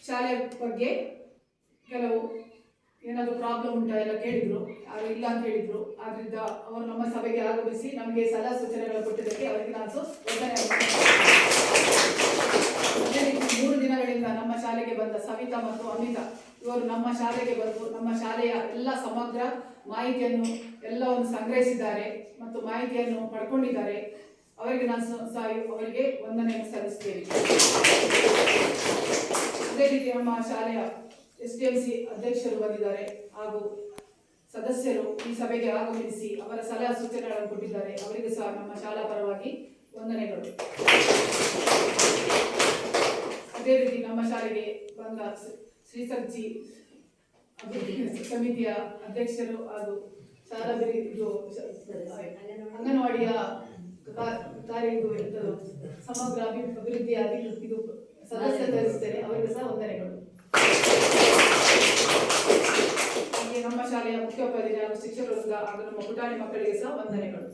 S6: ಶಾಲೆಯ ಬಗ್ಗೆ ಕೆಲವು ಏನಾದರೂ ಪ್ರಾಬ್ಲಮ್ ಉಂಟಾ ಎಲ್ಲ ಕೇಳಿದ್ರು, ಅವರು ಇಲ್ಲ ಅಂತ ಹೇಳಿದ್ರು. ಆದ್ರಿಂದ ಅವರು ನಮ್ಮ ಸಭೆಗೆ ಆಗಮಿಸಿ ನಮಗೆ ಸಲಹೆ ಸೂಚನೆಗಳು ಕೊಟ್ಟಿದ್ದಕ್ಕೆ ಅವರಿಗೆ ನಾನು ವಂದನೆ. ಅದೇ ರೀತಿ 3 ದಿನಗಳಿಂದ ನಮ್ಮ ಶಾಲೆಗೆ ಬಂದ ಸವಿತಾ ಮತ್ತು ಅಮಿತಾ ಇವರು ನಮ್ಮ ಶಾಲೆಗೆ ಬಂದು ನಮ್ಮ ಶಾಲೆಯ ಎಲ್ಲ ಸಮಗ್ರ ಮಾಹಿತಿಯನ್ನು ಎಲ್ಲವನ್ನು ಸಂಗ್ರಹಿಸಿದ್ದಾರೆ ಮತ್ತು ಮಾಹಿತಿಯನ್ನು ಪಡ್ಕೊಂಡಿದ್ದಾರೆ. ಅವರಿಗೆ ನಾನು ಸಹ ಅವರಿಗೆ ವಂದನೆಯನ್ನು ಸಲ್ಲಿಸುತ್ತೇನೆ. ಅದೇ ರೀತಿ ನಮ್ಮ ಶಾಲೆಯ SDMC ಅಧ್ಯಕ್ಷರು ಬಂದಿದ್ದಾರೆ ಹಾಗೂ ಸದಸ್ಯರು ಈ ಸಭೆಗೆ ಆಗಮಿಸಿ ಅವರ ಸಲಹೆ ಸೂಚನೆಗಳನ್ನು ಕೊಟ್ಟಿದ್ದಾರೆ. ಅವರಿಗೆ ಸಹ ನಮ್ಮ ಶಾಲಾ ಪರವಾಗಿ ವಂದನೆಗಳು. ಅದೇ ರೀತಿ ನಮ್ಮ ಶಾಲೆಗೆ ಬಂದ ಶ್ರೀ ಸರ್ಜಿ ಅಭಿವೃದ್ಧಿ ಸಮಿತಿಯ ಅಧ್ಯಕ್ಷರು ಹಾಗೂ ಶಾಲಾ ಅಂಗನವಾಡಿಯ ಸಮಗ್ರ ಅಭಿವೃದ್ಧಿ ಇದು ಸದಸ್ಯ ತರಿಸುತ್ತೇನೆ. ಅವರಿಗೆ ಸಹ ವಂದನೆಗಳು. ಹಾಗೆ ನಮ್ಮ ಶಾಲೆಯ ಮುಖ್ಯೋಪಾಧ್ಯಾಯರು ಹಾಗೂ ಶಿಕ್ಷಕರು ಹಾಗೂ ನಮ್ಮ ಪುಟಾಣಿ ಮಕ್ಕಳಿಗೆ ಸಹ ವಂದನೆಗಳು.